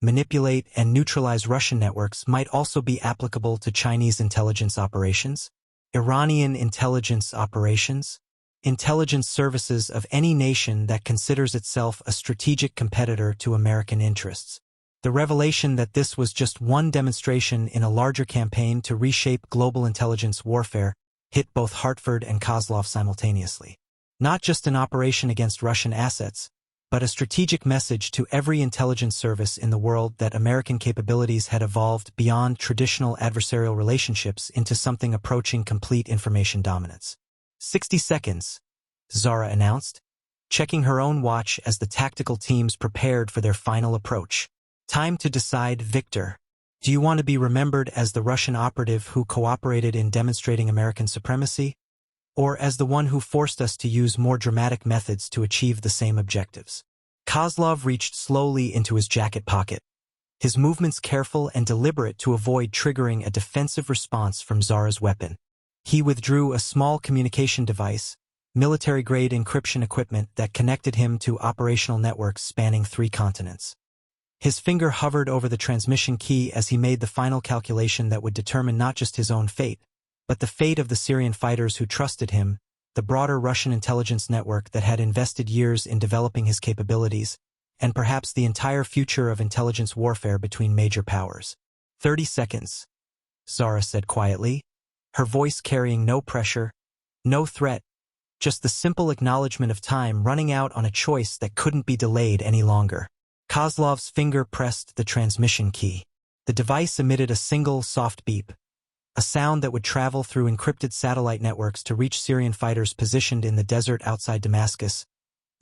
manipulate, and neutralize Russian networks might also be applicable to Chinese intelligence operations? Iranian intelligence operations? Intelligence services of any nation that considers itself a strategic competitor to American interests?" The revelation that this was just one demonstration in a larger campaign to reshape global intelligence warfare hit both Hartford and Kozlov simultaneously. Not just an operation against Russian assets, but a strategic message to every intelligence service in the world that American capabilities had evolved beyond traditional adversarial relationships into something approaching complete information dominance. 60 seconds, Zara announced, checking her own watch as the tactical teams prepared for their final approach. "Time to decide, Victor. Do you want to be remembered as the Russian operative who cooperated in demonstrating American supremacy, or as the one who forced us to use more dramatic methods to achieve the same objectives?" Kozlov reached slowly into his jacket pocket, his movements careful and deliberate to avoid triggering a defensive response from Zara's weapon. He withdrew a small communication device, military-grade encryption equipment that connected him to operational networks spanning 3 continents. His finger hovered over the transmission key as he made the final calculation that would determine not just his own fate, but the fate of the Syrian fighters who trusted him, the broader Russian intelligence network that had invested years in developing his capabilities, and perhaps the entire future of intelligence warfare between major powers. 30 seconds, Zara said quietly, her voice carrying no pressure, no threat, just the simple acknowledgement of time running out on a choice that couldn't be delayed any longer. Kozlov's finger pressed the transmission key. The device emitted a single soft beep, a sound that would travel through encrypted satellite networks to reach Syrian fighters positioned in the desert outside Damascus,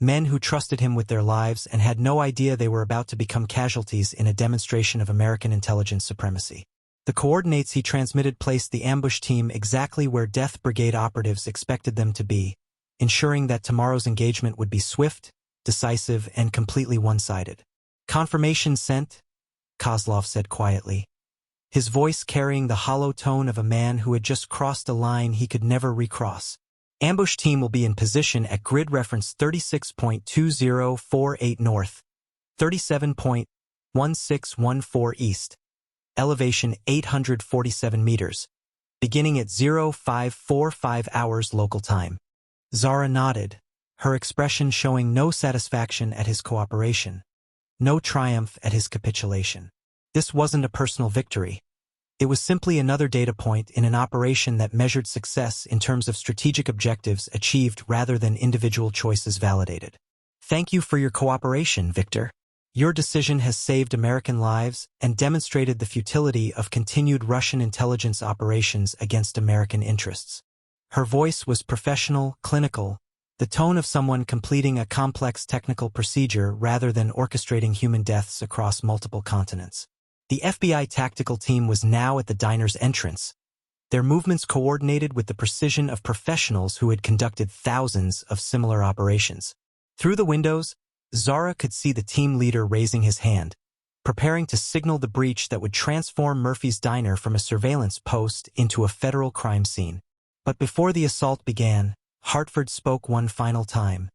men who trusted him with their lives and had no idea they were about to become casualties in a demonstration of American intelligence supremacy. The coordinates he transmitted placed the ambush team exactly where Death Brigade operatives expected them to be, ensuring that tomorrow's engagement would be swift, decisive, and completely one-sided. "Confirmation sent," Kozlov said quietly, his voice carrying the hollow tone of a man who had just crossed a line he could never recross. "Ambush team will be in position at grid reference 36.2048 north, 37.1614 east, elevation 847 meters, beginning at 0545 hours local time." Zara nodded, her expression showing no satisfaction at his cooperation, no triumph at his capitulation. This wasn't a personal victory. It was simply another data point in an operation that measured success in terms of strategic objectives achieved rather than individual choices validated. "Thank you for your cooperation, Victor. Your decision has saved American lives and demonstrated the futility of continued Russian intelligence operations against American interests." Her voice was professional, clinical, the tone of someone completing a complex technical procedure rather than orchestrating human deaths across multiple continents. The FBI tactical team was now at the diner's entrance, their movements coordinated with the precision of professionals who had conducted thousands of similar operations. Through the windows, Zara could see the team leader raising his hand, preparing to signal the breach that would transform Murphy's Diner from a surveillance post into a federal crime scene. But before the assault began, Hartford spoke one final time,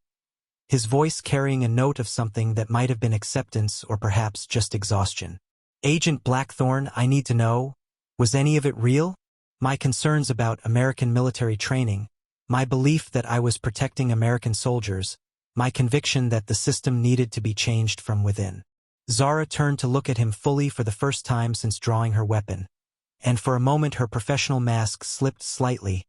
his voice carrying a note of something that might have been acceptance or perhaps just exhaustion. "Agent Blackthorn, I need to know, was any of it real? My concerns about American military training, my belief that I was protecting American soldiers, my conviction that the system needed to be changed from within." Zara turned to look at him fully for the first time since drawing her weapon, and for a moment her professional mask slipped slightly,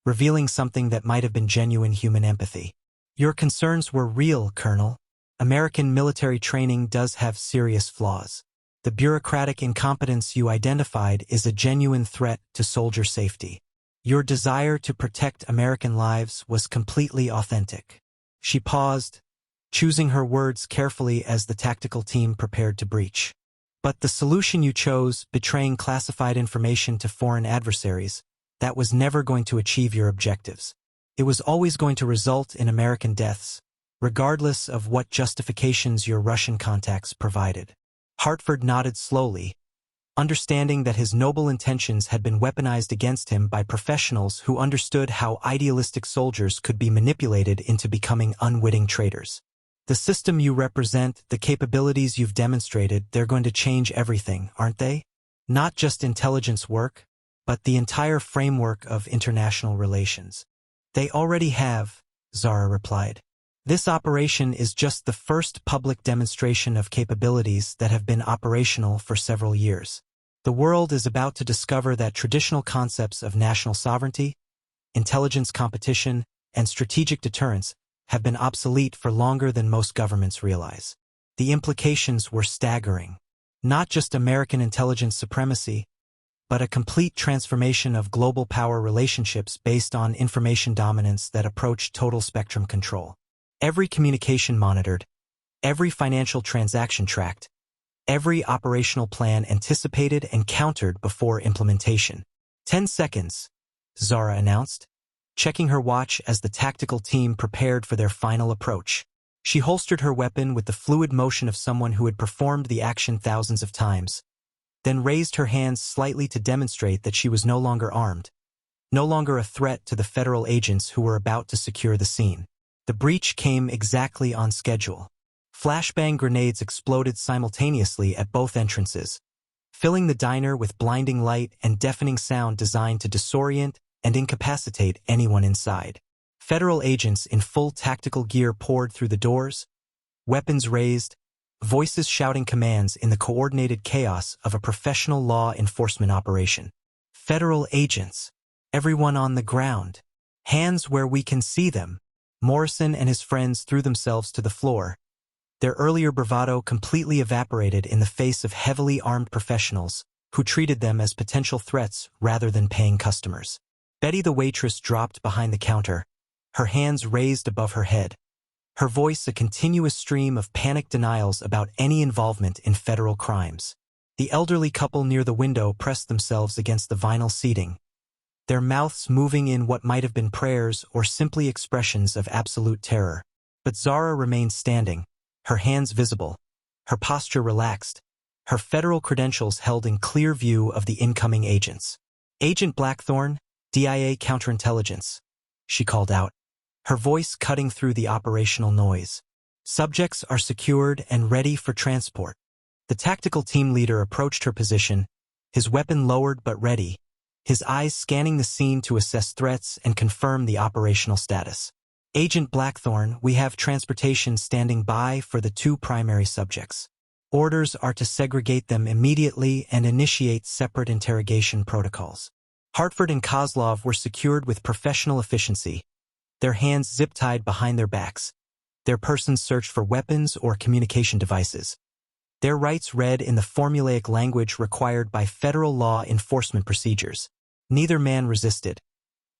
revealing something that might have been genuine human empathy. "Your concerns were real, Colonel. American military training does have serious flaws. The bureaucratic incompetence you identified is a genuine threat to soldier safety. Your desire to protect American lives was completely authentic." She paused, choosing her words carefully as the tactical team prepared to breach. "But the solution you chose, betraying classified information to foreign adversaries, that was never going to achieve your objectives. It was always going to result in American deaths, regardless of what justifications your Russian contacts provided." Hartford nodded slowly, understanding that his noble intentions had been weaponized against him by professionals who understood how idealistic soldiers could be manipulated into becoming unwitting traitors. "The system you represent, the capabilities you've demonstrated, they're going to change everything, aren't they? Not just intelligence work, but the entire framework of international relations." "They already have," Zara replied. "This operation is just the first public demonstration of capabilities that have been operational for several years. The world is about to discover that traditional concepts of national sovereignty, intelligence competition, and strategic deterrence have been obsolete for longer than most governments realize." The implications were staggering. Not just American intelligence supremacy, but a complete transformation of global power relationships based on information dominance that approached total spectrum control. Every communication monitored, every financial transaction tracked, every operational plan anticipated and countered before implementation. 10 seconds, Zara announced, checking her watch as the tactical team prepared for their final approach. She holstered her weapon with the fluid motion of someone who had performed the action thousands of times, then raised her hands slightly to demonstrate that she was no longer armed, no longer a threat to the federal agents who were about to secure the scene. The breach came exactly on schedule. Flashbang grenades exploded simultaneously at both entrances, filling the diner with blinding light and deafening sound designed to disorient and incapacitate anyone inside. Federal agents in full tactical gear poured through the doors, weapons raised, voices shouting commands in the coordinated chaos of a professional law enforcement operation. Federal agents, everyone on the ground, hands where we can see them. Morrison and his friends threw themselves to the floor, their earlier bravado completely evaporated in the face of heavily armed professionals who treated them as potential threats rather than paying customers. Betty the waitress dropped behind the counter, her hands raised above her head, her voice a continuous stream of panicked denials about any involvement in federal crimes. The elderly couple near the window pressed themselves against the vinyl seating, their mouths moving in what might have been prayers or simply expressions of absolute terror. But Zara remained standing, her hands visible, her posture relaxed, her federal credentials held in clear view of the incoming agents. "Agent Blackthorn, DIA Counterintelligence," she called out, her voice cutting through the operational noise. "Subjects are secured and ready for transport." The tactical team leader approached her position, his weapon lowered but ready, his eyes scanning the scene to assess threats and confirm the operational status. "Agent Blackthorn, we have transportation standing by for the 2 primary subjects. Orders are to segregate them immediately and initiate separate interrogation protocols." Hartford and Kozlov were secured with professional efficiency, their hands zip-tied behind their backs, their persons searched for weapons or communication devices, their rights read in the formulaic language required by federal law enforcement procedures. Neither man resisted.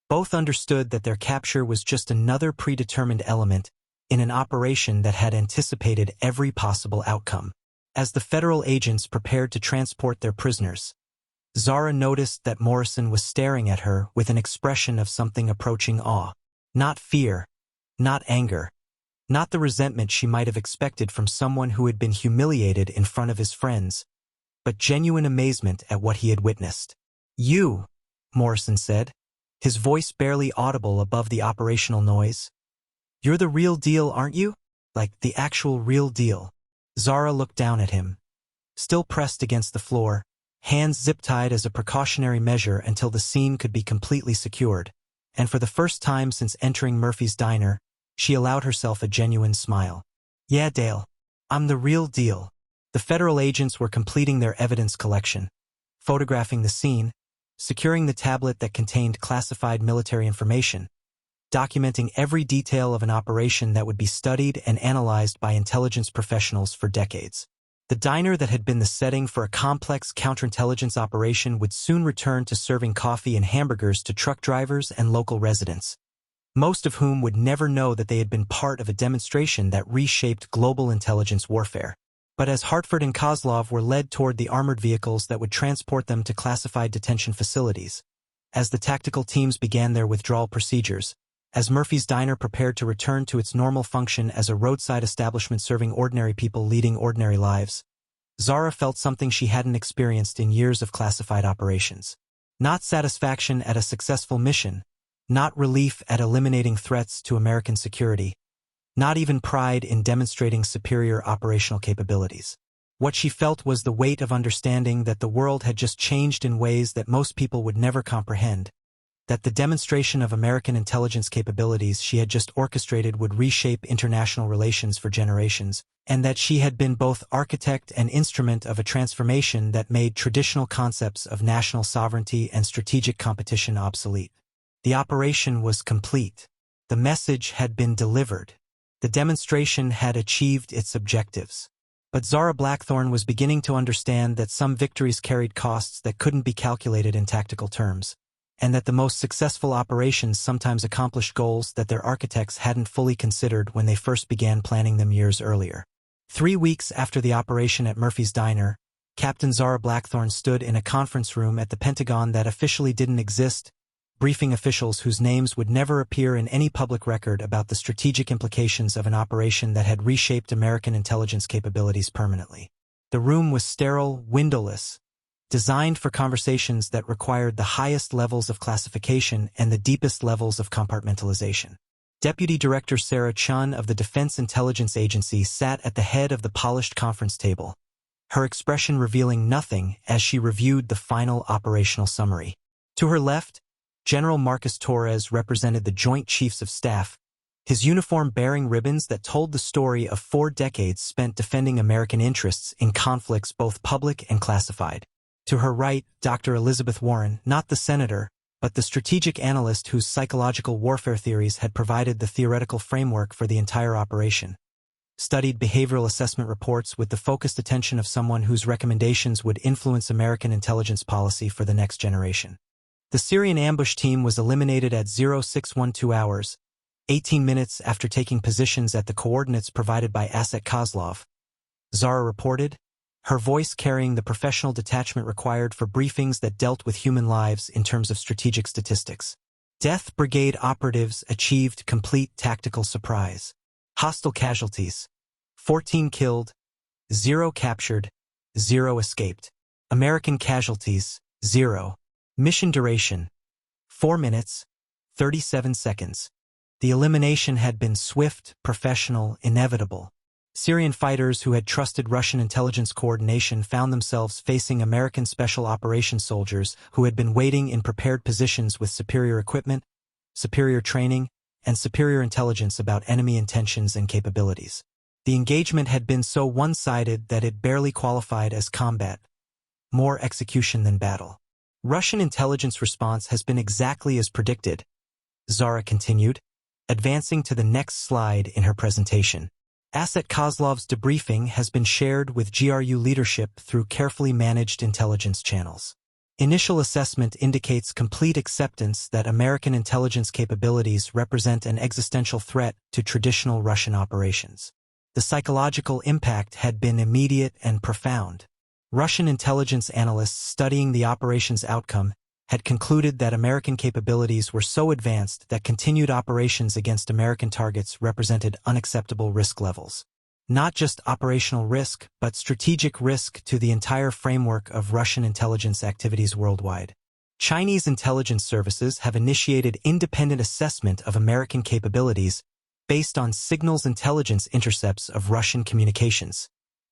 Both understood that their capture was just another predetermined element in an operation that had anticipated every possible outcome. As the federal agents prepared to transport their prisoners, Zara noticed that Morrison was staring at her with an expression of something approaching awe. Not fear, not anger, not the resentment she might have expected from someone who had been humiliated in front of his friends, but genuine amazement at what he had witnessed. "You," Morrison said, his voice barely audible above the operational noise. "You're the real deal, aren't you? Like the actual real deal." Zara looked down at him, still pressed against the floor, hands zip-tied as a precautionary measure until the scene could be completely secured, and for the first time since entering Murphy's diner, she allowed herself a genuine smile. "Yeah, Dale. I'm the real deal." The federal agents were completing their evidence collection, photographing the scene, securing the tablet that contained classified military information, documenting every detail of an operation that would be studied and analyzed by intelligence professionals for decades. The diner that had been the setting for a complex counterintelligence operation would soon return to serving coffee and hamburgers to truck drivers and local residents, most of whom would never know that they had been part of a demonstration that reshaped global intelligence warfare. But as Hartford and Kozlov were led toward the armored vehicles that would transport them to classified detention facilities, as the tactical teams began their withdrawal procedures, as Murphy's Diner prepared to return to its normal function as a roadside establishment serving ordinary people leading ordinary lives, Zara felt something she hadn't experienced in years of classified operations. Not satisfaction at a successful mission, not relief at eliminating threats to American security, not even pride in demonstrating superior operational capabilities. What she felt was the weight of understanding that the world had just changed in ways that most people would never comprehend, that the demonstration of American intelligence capabilities she had just orchestrated would reshape international relations for generations, and that she had been both architect and instrument of a transformation that made traditional concepts of national sovereignty and strategic competition obsolete. The operation was complete. The message had been delivered. The demonstration had achieved its objectives. But Zara Blackthorn was beginning to understand that some victories carried costs that couldn't be calculated in tactical terms, and that the most successful operations sometimes accomplished goals that their architects hadn't fully considered when they first began planning them years earlier. 3 weeks after the operation at Murphy's Diner, Captain Zara Blackthorn stood in a conference room at the Pentagon that officially didn't exist, briefing officials whose names would never appear in any public record about the strategic implications of an operation that had reshaped American intelligence capabilities permanently. The room was sterile, windowless, designed for conversations that required the highest levels of classification and the deepest levels of compartmentalization. Deputy Director Sarah Chun of the Defense Intelligence Agency sat at the head of the polished conference table, her expression revealing nothing as she reviewed the final operational summary. To her left, General Marcus Torres represented the Joint Chiefs of Staff, his uniform bearing ribbons that told the story of 4 decades spent defending American interests in conflicts both public and classified. To her right, Dr. Elizabeth Warren, not the senator, but the strategic analyst whose psychological warfare theories had provided the theoretical framework for the entire operation, studied behavioral assessment reports with the focused attention of someone whose recommendations would influence American intelligence policy for the next generation. The Syrian ambush team was eliminated at 0612 hours, 18 minutes after taking positions at the coordinates provided by Asset Kozlov, Zara reported, her voice carrying the professional detachment required for briefings that dealt with human lives in terms of strategic statistics. Death Brigade operatives achieved complete tactical surprise. Hostile casualties: 14 killed, 0 captured, 0 escaped. American casualties: 0. Mission duration: 4 minutes, 37 seconds. The elimination had been swift, professional, inevitable. Syrian fighters who had trusted Russian intelligence coordination found themselves facing American special operations soldiers who had been waiting in prepared positions with superior equipment, superior training, and superior intelligence about enemy intentions and capabilities. The engagement had been so one-sided that it barely qualified as combat, more execution than battle. Russian intelligence response has been exactly as predicted, Zara continued, advancing to the next slide in her presentation. Asset Kozlov's debriefing has been shared with GRU leadership through carefully managed intelligence channels. Initial assessment indicates complete acceptance that American intelligence capabilities represent an existential threat to traditional Russian operations. The psychological impact had been immediate and profound. Russian intelligence analysts studying the operation's outcome had concluded that American capabilities were so advanced that continued operations against American targets represented unacceptable risk levels. Not just operational risk, but strategic risk to the entire framework of Russian intelligence activities worldwide. Chinese intelligence services have initiated independent assessment of American capabilities based on signals intelligence intercepts of Russian communications,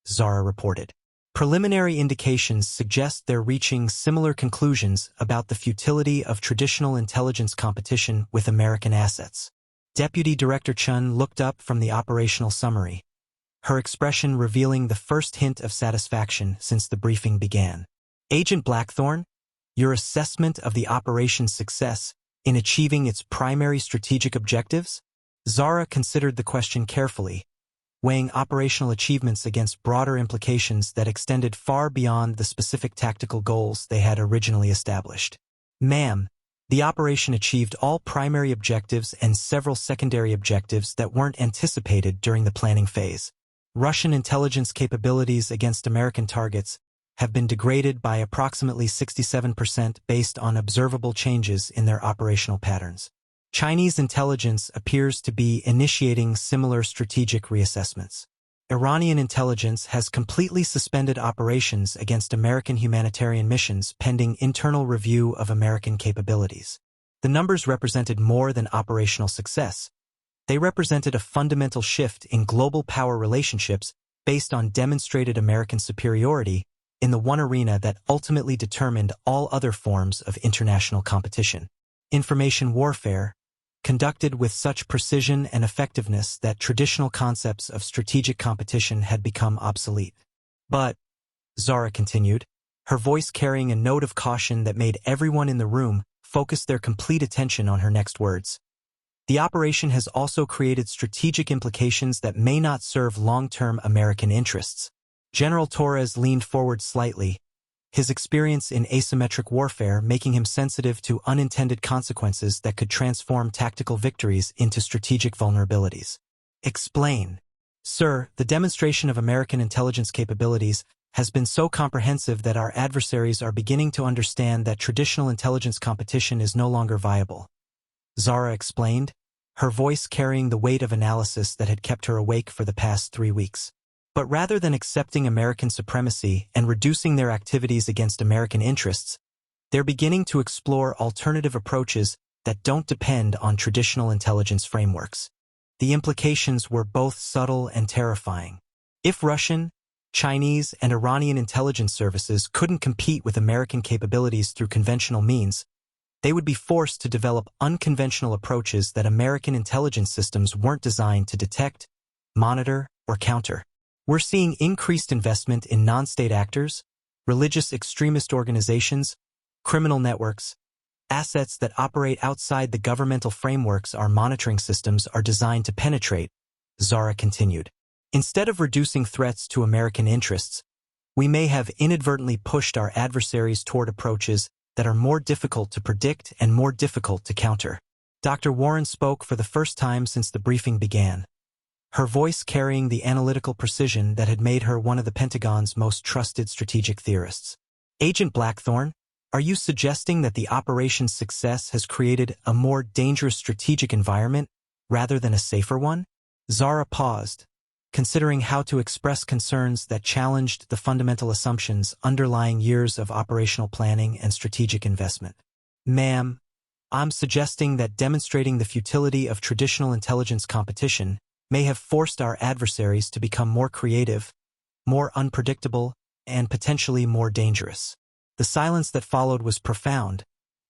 Zara reported. Preliminary indications suggest they're reaching similar conclusions about the futility of traditional intelligence competition with American assets. Deputy Director Chun looked up from the operational summary, her expression revealing the first hint of satisfaction since the briefing began. Agent Blackthorn, your assessment of the operation's success in achieving its primary strategic objectives? Zara considered the question carefully, weighing operational achievements against broader implications that extended far beyond the specific tactical goals they had originally established. Ma'am, the operation achieved all primary objectives and several secondary objectives that weren't anticipated during the planning phase. Russian intelligence capabilities against American targets have been degraded by approximately 67% based on observable changes in their operational patterns. Chinese intelligence appears to be initiating similar strategic reassessments. Iranian intelligence has completely suspended operations against American humanitarian missions pending internal review of American capabilities. The numbers represented more than operational success. They represented a fundamental shift in global power relationships based on demonstrated American superiority in the one arena that ultimately determined all other forms of international competition. Information warfare, conducted with such precision and effectiveness that traditional concepts of strategic competition had become obsolete. But, Zara continued, her voice carrying a note of caution that made everyone in the room focus their complete attention on her next words. The operation has also created strategic implications that may not serve long-term American interests. General Torres leaned forward slightly, his experience in asymmetric warfare making him sensitive to unintended consequences that could transform tactical victories into strategic vulnerabilities. Explain. Sir, the demonstration of American intelligence capabilities has been so comprehensive that our adversaries are beginning to understand that traditional intelligence competition is no longer viable. Zara explained, her voice carrying the weight of analysis that had kept her awake for the past 3 weeks. But rather than accepting American supremacy and reducing their activities against American interests, they're beginning to explore alternative approaches that don't depend on traditional intelligence frameworks. The implications were both subtle and terrifying. If Russian, Chinese, and Iranian intelligence services couldn't compete with American capabilities through conventional means, they would be forced to develop unconventional approaches that American intelligence systems weren't designed to detect, monitor, or counter. We're seeing increased investment in non-state actors, religious extremist organizations, criminal networks, assets that operate outside the governmental frameworks our monitoring systems are designed to penetrate, Zara continued. Instead of reducing threats to American interests, we may have inadvertently pushed our adversaries toward approaches that are more difficult to predict and more difficult to counter. Dr. Warren spoke for the first time since the briefing began. her voice carrying the analytical precision that had made her one of the Pentagon's most trusted strategic theorists. Agent Blackthorn, are you suggesting that the operation's success has created a more dangerous strategic environment rather than a safer one? Zara paused, considering how to express concerns that challenged the fundamental assumptions underlying years of operational planning and strategic investment. Ma'am, I'm suggesting that demonstrating the futility of traditional intelligence competition may have forced our adversaries to become more creative, more unpredictable, and potentially more dangerous. The silence that followed was profound,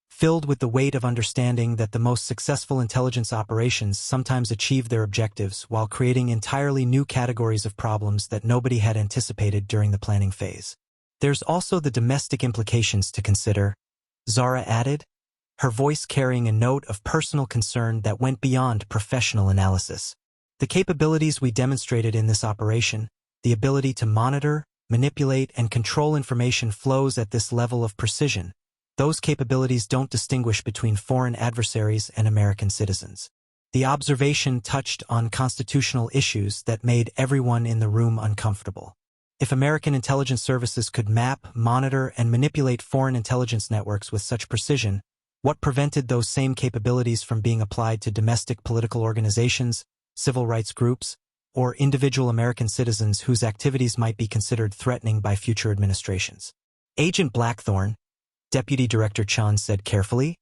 filled with the weight of understanding that the most successful intelligence operations sometimes achieve their objectives while creating entirely new categories of problems that nobody had anticipated during the planning phase. There's also the domestic implications to consider, Zara added, her voice carrying a note of personal concern that went beyond professional analysis. The capabilities we demonstrated in this operation, the ability to monitor, manipulate, and control information flows at this level of precision. Those capabilities don't distinguish between foreign adversaries and American citizens. The observation touched on constitutional issues that made everyone in the room uncomfortable. If American intelligence services could map, monitor, and manipulate foreign intelligence networks with such precision, what prevented those same capabilities from being applied to domestic political organizations, civil rights groups, or individual American citizens whose activities might be considered threatening by future administrations? Agent Blackthorn, Deputy Director Chan said carefully,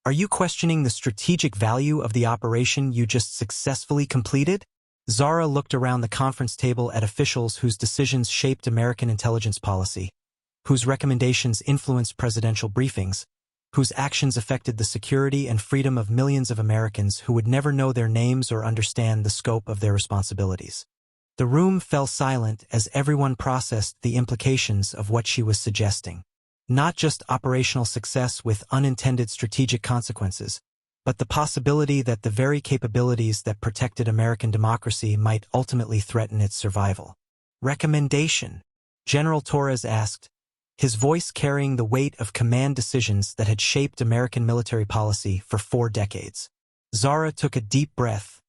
are you questioning the strategic value of the operation you just successfully completed? Zara looked around the conference table at officials whose decisions shaped American intelligence policy, whose recommendations influenced presidential briefings, whose actions affected the security and freedom of millions of Americans who would never know their names or understand the scope of their responsibilities. The room fell silent as everyone processed the implications of what she was suggesting. Not just operational success with unintended strategic consequences, but the possibility that the very capabilities that protected American democracy might ultimately threaten its survival. Recommendation? General Torres asked, his voice carrying the weight of command decisions that had shaped American military policy for 4 decades. Zara took a deep breath,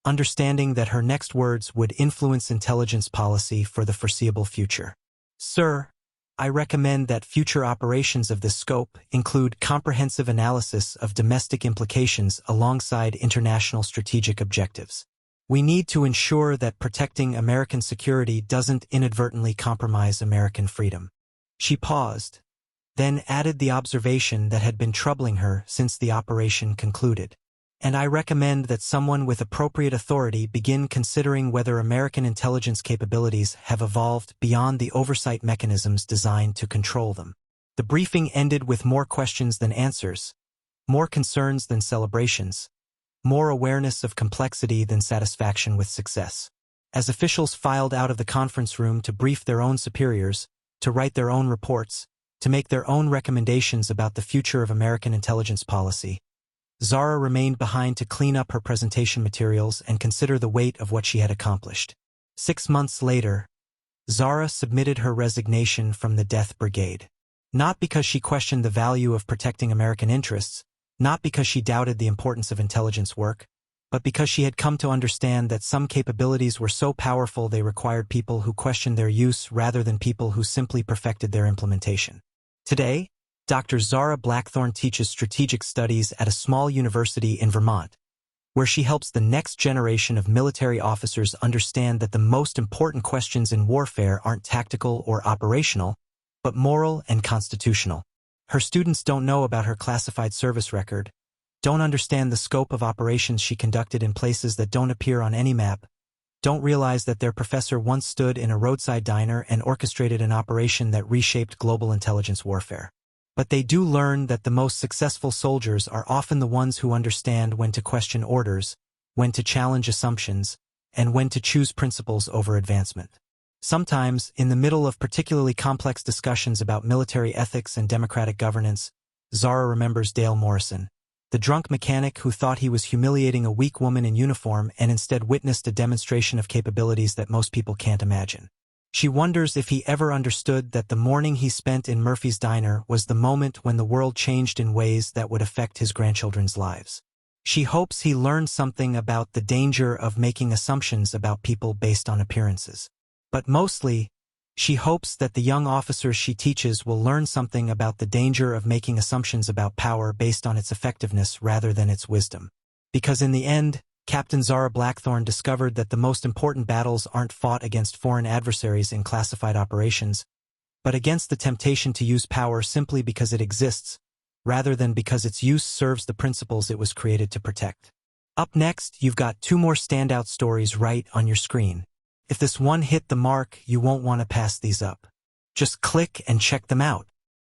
understanding that her next words would influence intelligence policy for the foreseeable future. Sir, I recommend that future operations of this scope include comprehensive analysis of domestic implications alongside international strategic objectives. We need to ensure that protecting American security doesn't inadvertently compromise American freedom. She paused, then added the observation that had been troubling her since the operation concluded. And I recommend that someone with appropriate authority begin considering whether American intelligence capabilities have evolved beyond the oversight mechanisms designed to control them. The briefing ended with more questions than answers, more concerns than celebrations, more awareness of complexity than satisfaction with success. As officials filed out of the conference room to brief their own superiors, to write their own reports, to make their own recommendations about the future of American intelligence policy, Zara remained behind to clean up her presentation materials and consider the weight of what she had accomplished. 6 months later, Zara submitted her resignation from the Death Brigade. Not because she questioned the value of protecting American interests, not because she doubted the importance of intelligence work, but because she had come to understand that some capabilities were so powerful they required people who questioned their use rather than people who simply perfected their implementation. Today, Dr. Zara Blackthorn teaches strategic studies at a small university in Vermont, where she helps the next generation of military officers understand that the most important questions in warfare aren't tactical or operational, but moral and constitutional. Her students don't know about her classified service record, don't understand the scope of operations she conducted in places that don't appear on any map, don't realize that their professor once stood in a roadside diner and orchestrated an operation that reshaped global intelligence warfare. But they do learn that the most successful soldiers are often the ones who understand when to question orders, when to challenge assumptions, and when to choose principles over advancement. Sometimes, in the middle of particularly complex discussions about military ethics and democratic governance, Zara remembers Dale Morrison, the drunk mechanic who thought he was humiliating a weak woman in uniform and instead witnessed a demonstration of capabilities that most people can't imagine. She wonders if he ever understood that the morning he spent in Murphy's diner was the moment when the world changed in ways that would affect his grandchildren's lives. She hopes he learned something about the danger of making assumptions about people based on appearances. But mostly, she hopes that the young officers she teaches will learn something about the danger of making assumptions about power based on its effectiveness rather than its wisdom. Because in the end, Captain Zara Blackthorn discovered that the most important battles aren't fought against foreign adversaries in classified operations, but against the temptation to use power simply because it exists, rather than because its use serves the principles it was created to protect. Up next, you've got 2 more standout stories right on your screen. If this one hit the mark, you won't want to pass these up. Just click and check them out.